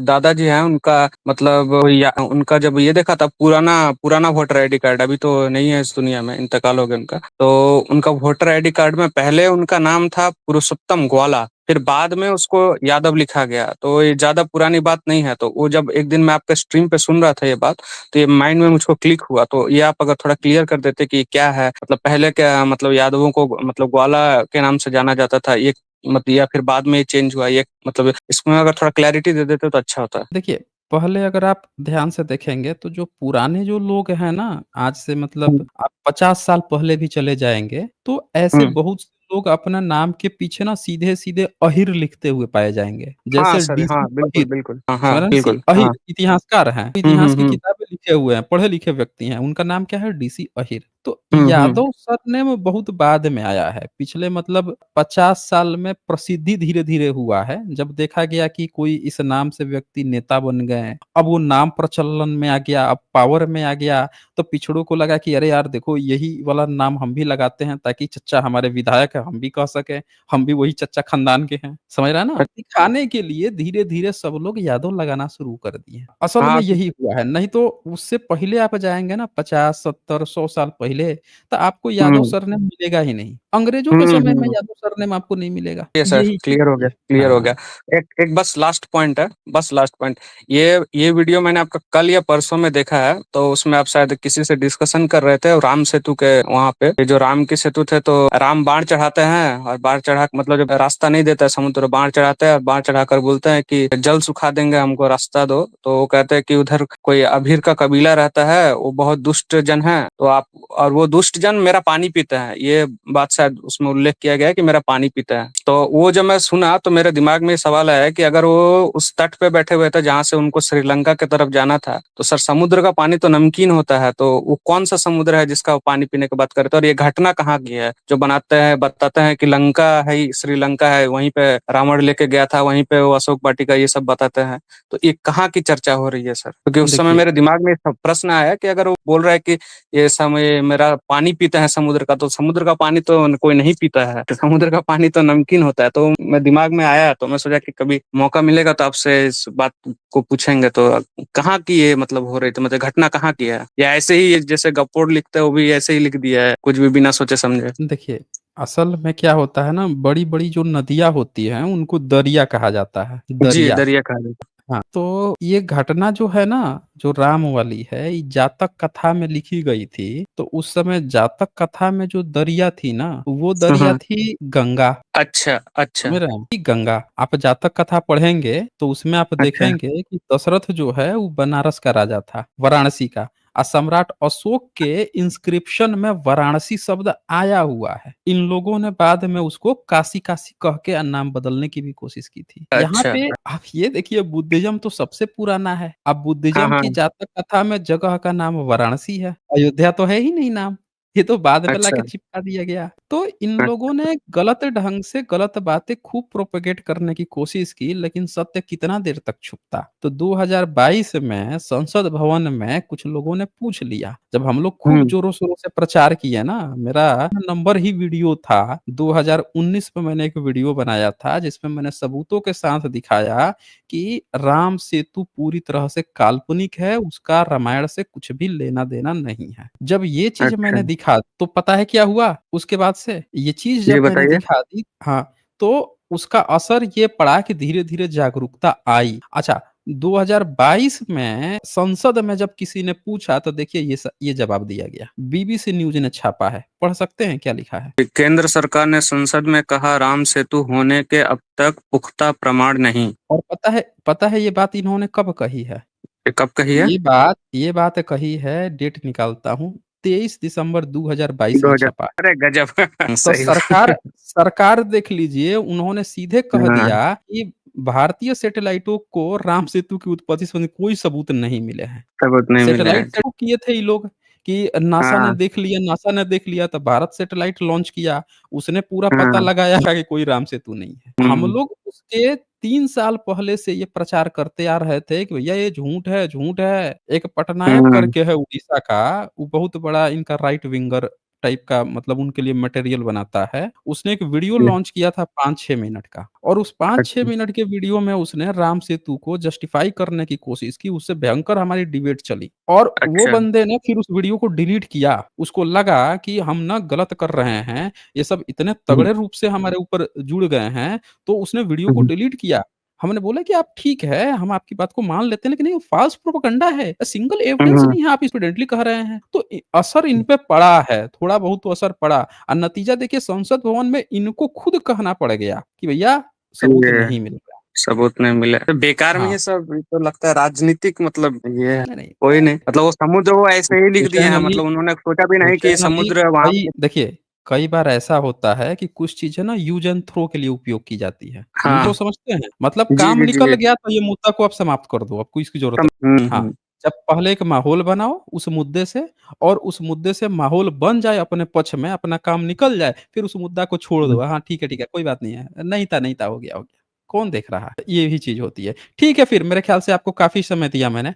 दादाजी हैं, उनका मतलब या उनका जब ये देखा था पुराना पुराना वोटर आईडी कार्ड, अभी तो नहीं है इस दुनिया में, इंतकाल हो गया उनका। तो उनका वोटर आईडी कार्ड में पहले उनका नाम था पुरुषोत्तम ग्वाला, फिर बाद में उसको यादव लिखा गया। तो ये ज़्यादा पुरानी बात नहीं है। तो वो जब एक दिन मैं आपके स्ट्रीम पे सुन रहा था ये बात, तो ये माइंड में मुझको क्लिक हुआ। तो ये आप अगर थोड़ा क्लियर कर देते कि क्या है, मतलब पहले क्या मतलब यादवों को मतलब ग्वाला के नाम से जाना जाता था, ये मतलब या फिर बाद में ये चेंज हुआ, ये मतलब इसमें अगर थोड़ा क्लैरिटी दे देते तो अच्छा होता। देखिए, पहले अगर आप ध्यान से देखेंगे तो जो पुराने जो लोग हैं ना, आज से हुँ, मतलब आप 50 साल पहले भी चले जाएँगे, तो ऐसे हुँ, बहुत से लोग अपना नाम के पीछे ना सीधे-सीधे अहिर लिखते हुए पाए जाएँगे। हाँ जैसे सर, डीसी हाँ, बिल्कुल, अहिर, बिल्कुल। हाँ, समझ हाँ, रहे हैं? डीसी बिल्कुल, हाँ। अहिर इतिहासकार हैं, हुँ, हुँ, इतिहास की हुँ। किताबें लिखे हुए हैं, पढ़े-लिखे व्यक्ति हैं, उनका नाम क्या है? डीसी अहिर। तो हुँ, हुँ। यादव सरनेम बहुत बाद में आया है, पिछले मतलब 50 साल में प्रसिद्धि धीरे-धीरे हुआ है, जब देखा गया कि कोई इस नाम से व्यक्ति नेता बन गए, अब वो नाम प्रचलन में आ गया, अब पावर में आ गया, तो पिछड़ों को लगा कि अरे यार देखो यही वाला नाम हम भी लगाते हैं ताकि चच्चा हमारे विधायक है, हम भी कह सकें, हम भी वही चच्चा खानदान के हैं, समझ रहा है ना? दिखाने के लिए धीरे-धीरे सब लोग यादव लगाना शुरू कर दिए हैं। असल में हाँ, यही हुआ है, नहीं तो उससे पहले आप जाएँगे ना 50, 70, 100 साल पहले, तो आपको यादव हुँ। सरनेम मिलेगा ही नहीं। अंग्रेजों के हुँ, समय में हुँ। यादव सरनेम आपको नहीं मिलेगा। ये सर, यही चीज़ क्लियर हो थी। गया, क्लियर हो हाँ, गया। एक एक बस लास्ट पॉइंट है, बस लास्ट पॉइंट। ये वीडियो मैंने आपका कल या परसों में देखा है, तो उसमें आप शायद किसी से डिस्कशन कर रहे थे और राम सेतु के वहाँ पे, ये जो राम की सेतु थे तो राम बाण चढ़ाते हैं और बाण चढ़ा मतलब जब रास्ता नहीं देता है समुद्र, बाण चढ़ाते हैं और बाण चढ़ाकर बोलते हैं कि जल सुखा देंगे, हमको रास्ता दो। तो वो कहते हैं कि उधर कोई अभीर का कबीला रहता है, वो बहुत दुष्ट जन है, तो आप और वो दुष्ट जन मेरा पानी पीते हैं। ये बात शायद उसमें उल्लेख किया गया है कि मेरा पानी पीता है। तो वो जब मैं सुना तो मेरे दिमाग में ये सवाल आया कि अगर वो उस तट पे बैठे हुए थे जहाँ से उनको श्रीलंका की तरफ जाना था, तो सर समुद्र का पानी तो नमकीन होता है, तो वो कौन सा समुद्र है जिसका वो पानी पीने की बात करते हैं? और ये घटना कहाँ की है जो बनाते हैं बताते हैं कि लंका है ही, श्रीलंका है, वहीं पे रावण लेके गया था, वहीं पे वो अशोक वाटिका, ये सब बताते हैं। तो ये कहाँ की चर्चा हो रही है सर? क्योंकि उस समय देखिए मेरे दिमाग में एक प्रश्न आया कि अगर वो बोल रहा है कि ये समय मेरा पानी पीते हैं समुद्र का, तो समुद्र का पानी तो कोई नहीं पीता है, तो समुद्र का पानी तो नमकीन होता है। तो मैं दिमाग में आया, तो मैं सोचा कि कभी मौका मिलेगा तो आपसे इस बात को पूछेंगे। तो कहाँ की ये मतलब हो रही थी, मतलब घटना कहाँ की है, या ऐसे ही जैसे गपोड़ लिखते हैं वो भी ऐसे ही लिख दिया है कुछ भी बिना सोचे समझे? देखिए, असल में क्या होता है ना, बड़ी-बड़ी जो नदियाँ होती हैं, उनको दरिया कहा जाता है, जी, दरिया। दरिया खा रही। हाँ, तो ये घटना जो है ना, जो राम वाली है, ये जातक कथा में लिखी गई थी, तो उस समय जातक कथा में जो दरिया थी ना, वो दरिया हम्म। थी गंगा, अच्छा, अच्छा, समझ रहे हैं? कि गंगा, आप जातक कथा पढ़ेंगे, तो उसमें आप अच्छा, देखेंगे कि दशरथ जो है, वो बनारस का राजा था, वाराणसी का। सम्राट अशोक के इंस्क्रिप्शन में वाराणसी शब्द आया हुआ है। इन लोगों ने बाद में उसको काशी-काशी कह के नाम बदलने की भी कोशिश की थी। यहाँ अच्छा। पे आप ये देखिए, बुद्धिज़्म तो सबसे पुराना है। अब हाँ, बुद्धिज़्म हाँ। की जातक कथा में जगह का नाम वाराणसी है। अयोध्या तो है ही नहीं नाम। ये तो बाद में अच्छा, लाके चिपका दिया गया। तो इन हाँ, लोगों ने गलत ढंग से गलत बातें खूब प्रोपेगेट करने की कोशिश की, लेकिन सत्य कितना देर तक छुपता? तो 2022 में संसद भवन में कुछ लोगों ने पूछ लिया। जब हम लोग खूब हम्म, जोरों-शोरों से प्रचार किए ना, मेरा नंबर ही वीडियो था। 2019 में मैंने एक वीडियो बनाया था, जिसमें मैंने सबूतों के साथ दिखाया कि राम सेतु पूरी तरह से काल्पनिक है, उसका रामायण से कुछ भी लेना-देना नहीं है। जब ये चीज़ अच्छा। मैंने दिखा, तो पता है क्या हुआ उसके बाद से? ये चीज़ जी जब मैंने बताइए। दिखा दी, हाँ, तो उसका असर ये पड़ा कि धीरे-धीरे जागरूकता आई। अच्छा, 2022 में संसद में जब किसी ने पूछा, तो देखिए ये जवाब दिया गया। बीबीसी न्यूज़ ने छापा है, पढ़ सकते हैं क्या लिखा है? केंद्र सरकार ने संसद में कहा राम सेतु होने के अब तक पुख्ता प्रमाण नहीं। और पता है ये बात इन्होंने कब कही है? ये कब कही है? ये बात कही है, डेट निकालता हूँ, 23 दिसंबर 2022 में 2000। छपा है। अरे गजब। तो सही बात। सरकार देख लीजिए, उन्होंने सीधे कह हाँ, दिया कि भारतीय सैटेलाइटों को राम सेतु की उत्पत्ति संबंधी कोई सबूत नहीं मिले हैं। सबूत नहीं मिले हैं। सैटेलाइट से किए थे ये लोग कि हाँ, नासा ने देख लिया तो भारत सैटेलाइट लॉन्च किया, उसने पूरा पता हाँ। लगाया कि कोई राम सेतु नहीं है। हम हुँ, लोग उसके 3 साल पहले से ये प्रचार करते आ रहे थे कि भैया ये झूठ है, झूठ है। एक पटनायक हुँ। करके है उड़ीसा का, वो बहुत बड़ा इनका राइट विंगर टाइप का, मतलब उनके लिए मटेरियल बनाता है। उसने एक वीडियो जी, लॉन्च किया था 5-6 मिनट का, और उस 5-6 अच्छा, मिनट के वीडियो में उसने राम सेतु को जस्टिफाई करने की कोशिश की, उससे भयंकर हमारी डिबेट चली। और वो अच्छा। बंदे ने फिर उस वीडियो को डिलीट किया। उसको लगा कि हम ना गलत कर रहे हैं, ये सब इतने हुँ, तगड़े रूप से हमारे ऊपर जुड़ गए हैं, तो उसने वीडियो को हुँ, डिलीट किया। हमने बोला कि आप ठीक है, हम आपकी बात को मान लेते हैं, लेकिन ये फ़ाल्स प्रोपेगेंडा है, सिंगल एविडेंस हुँ, नहीं है, आप स्टूडेंटली कह रहे हैं। तो असर इन पे पड़ा है, थोड़ा बहुत तो असर पड़ा, और नतीजा देखिए संसद भवन में इनको खुद कहना पड़ गया कि भैया सबूत ये नहीं मिल रहा। सबूत नहीं मिले। तो बेकार में हाँ, ये सब, ये तो लगता है राजनीतिक, मतलब ये है। नहीं, नहीं, कोई नहीं, मतलब वो समुद्र वो ऐसे ही लिख दिए हुसैन हैं, अली मतलब उन्होंने सोचा भी नहीं कि हुसैन अली समुद्र वहाँ भाई पे। देखिए, कई बार ऐसा होता है कि कुछ चीज़ें ना यूज़ एंड थ्रो के लिए उपयोग की जाती है। यूँ हाँ। तो समझते हैं? मतलब जी, काम जी, निकल जी। गया तो ये मुद्दा को आप समाप्त कर दो, आपको इसकी ज़रूरत हाँ, हुँ। जब पहले एक माहौल बनाओ उस मुद्दे से और उस मुद्दे से माहौल बन जाए अपने पक्ष में, अपना काम निकल जाए, फिर उस मुद्दा को छोड़ दो। हाँ, ठीक है, कोई बात नहीं है। नहीं था, हो गया। कौन देख रहा है? ये भी चीज़ होती है। ठीक है फिर मेरे ख़्याल से आपको काफ़ी समय दिया मैंने।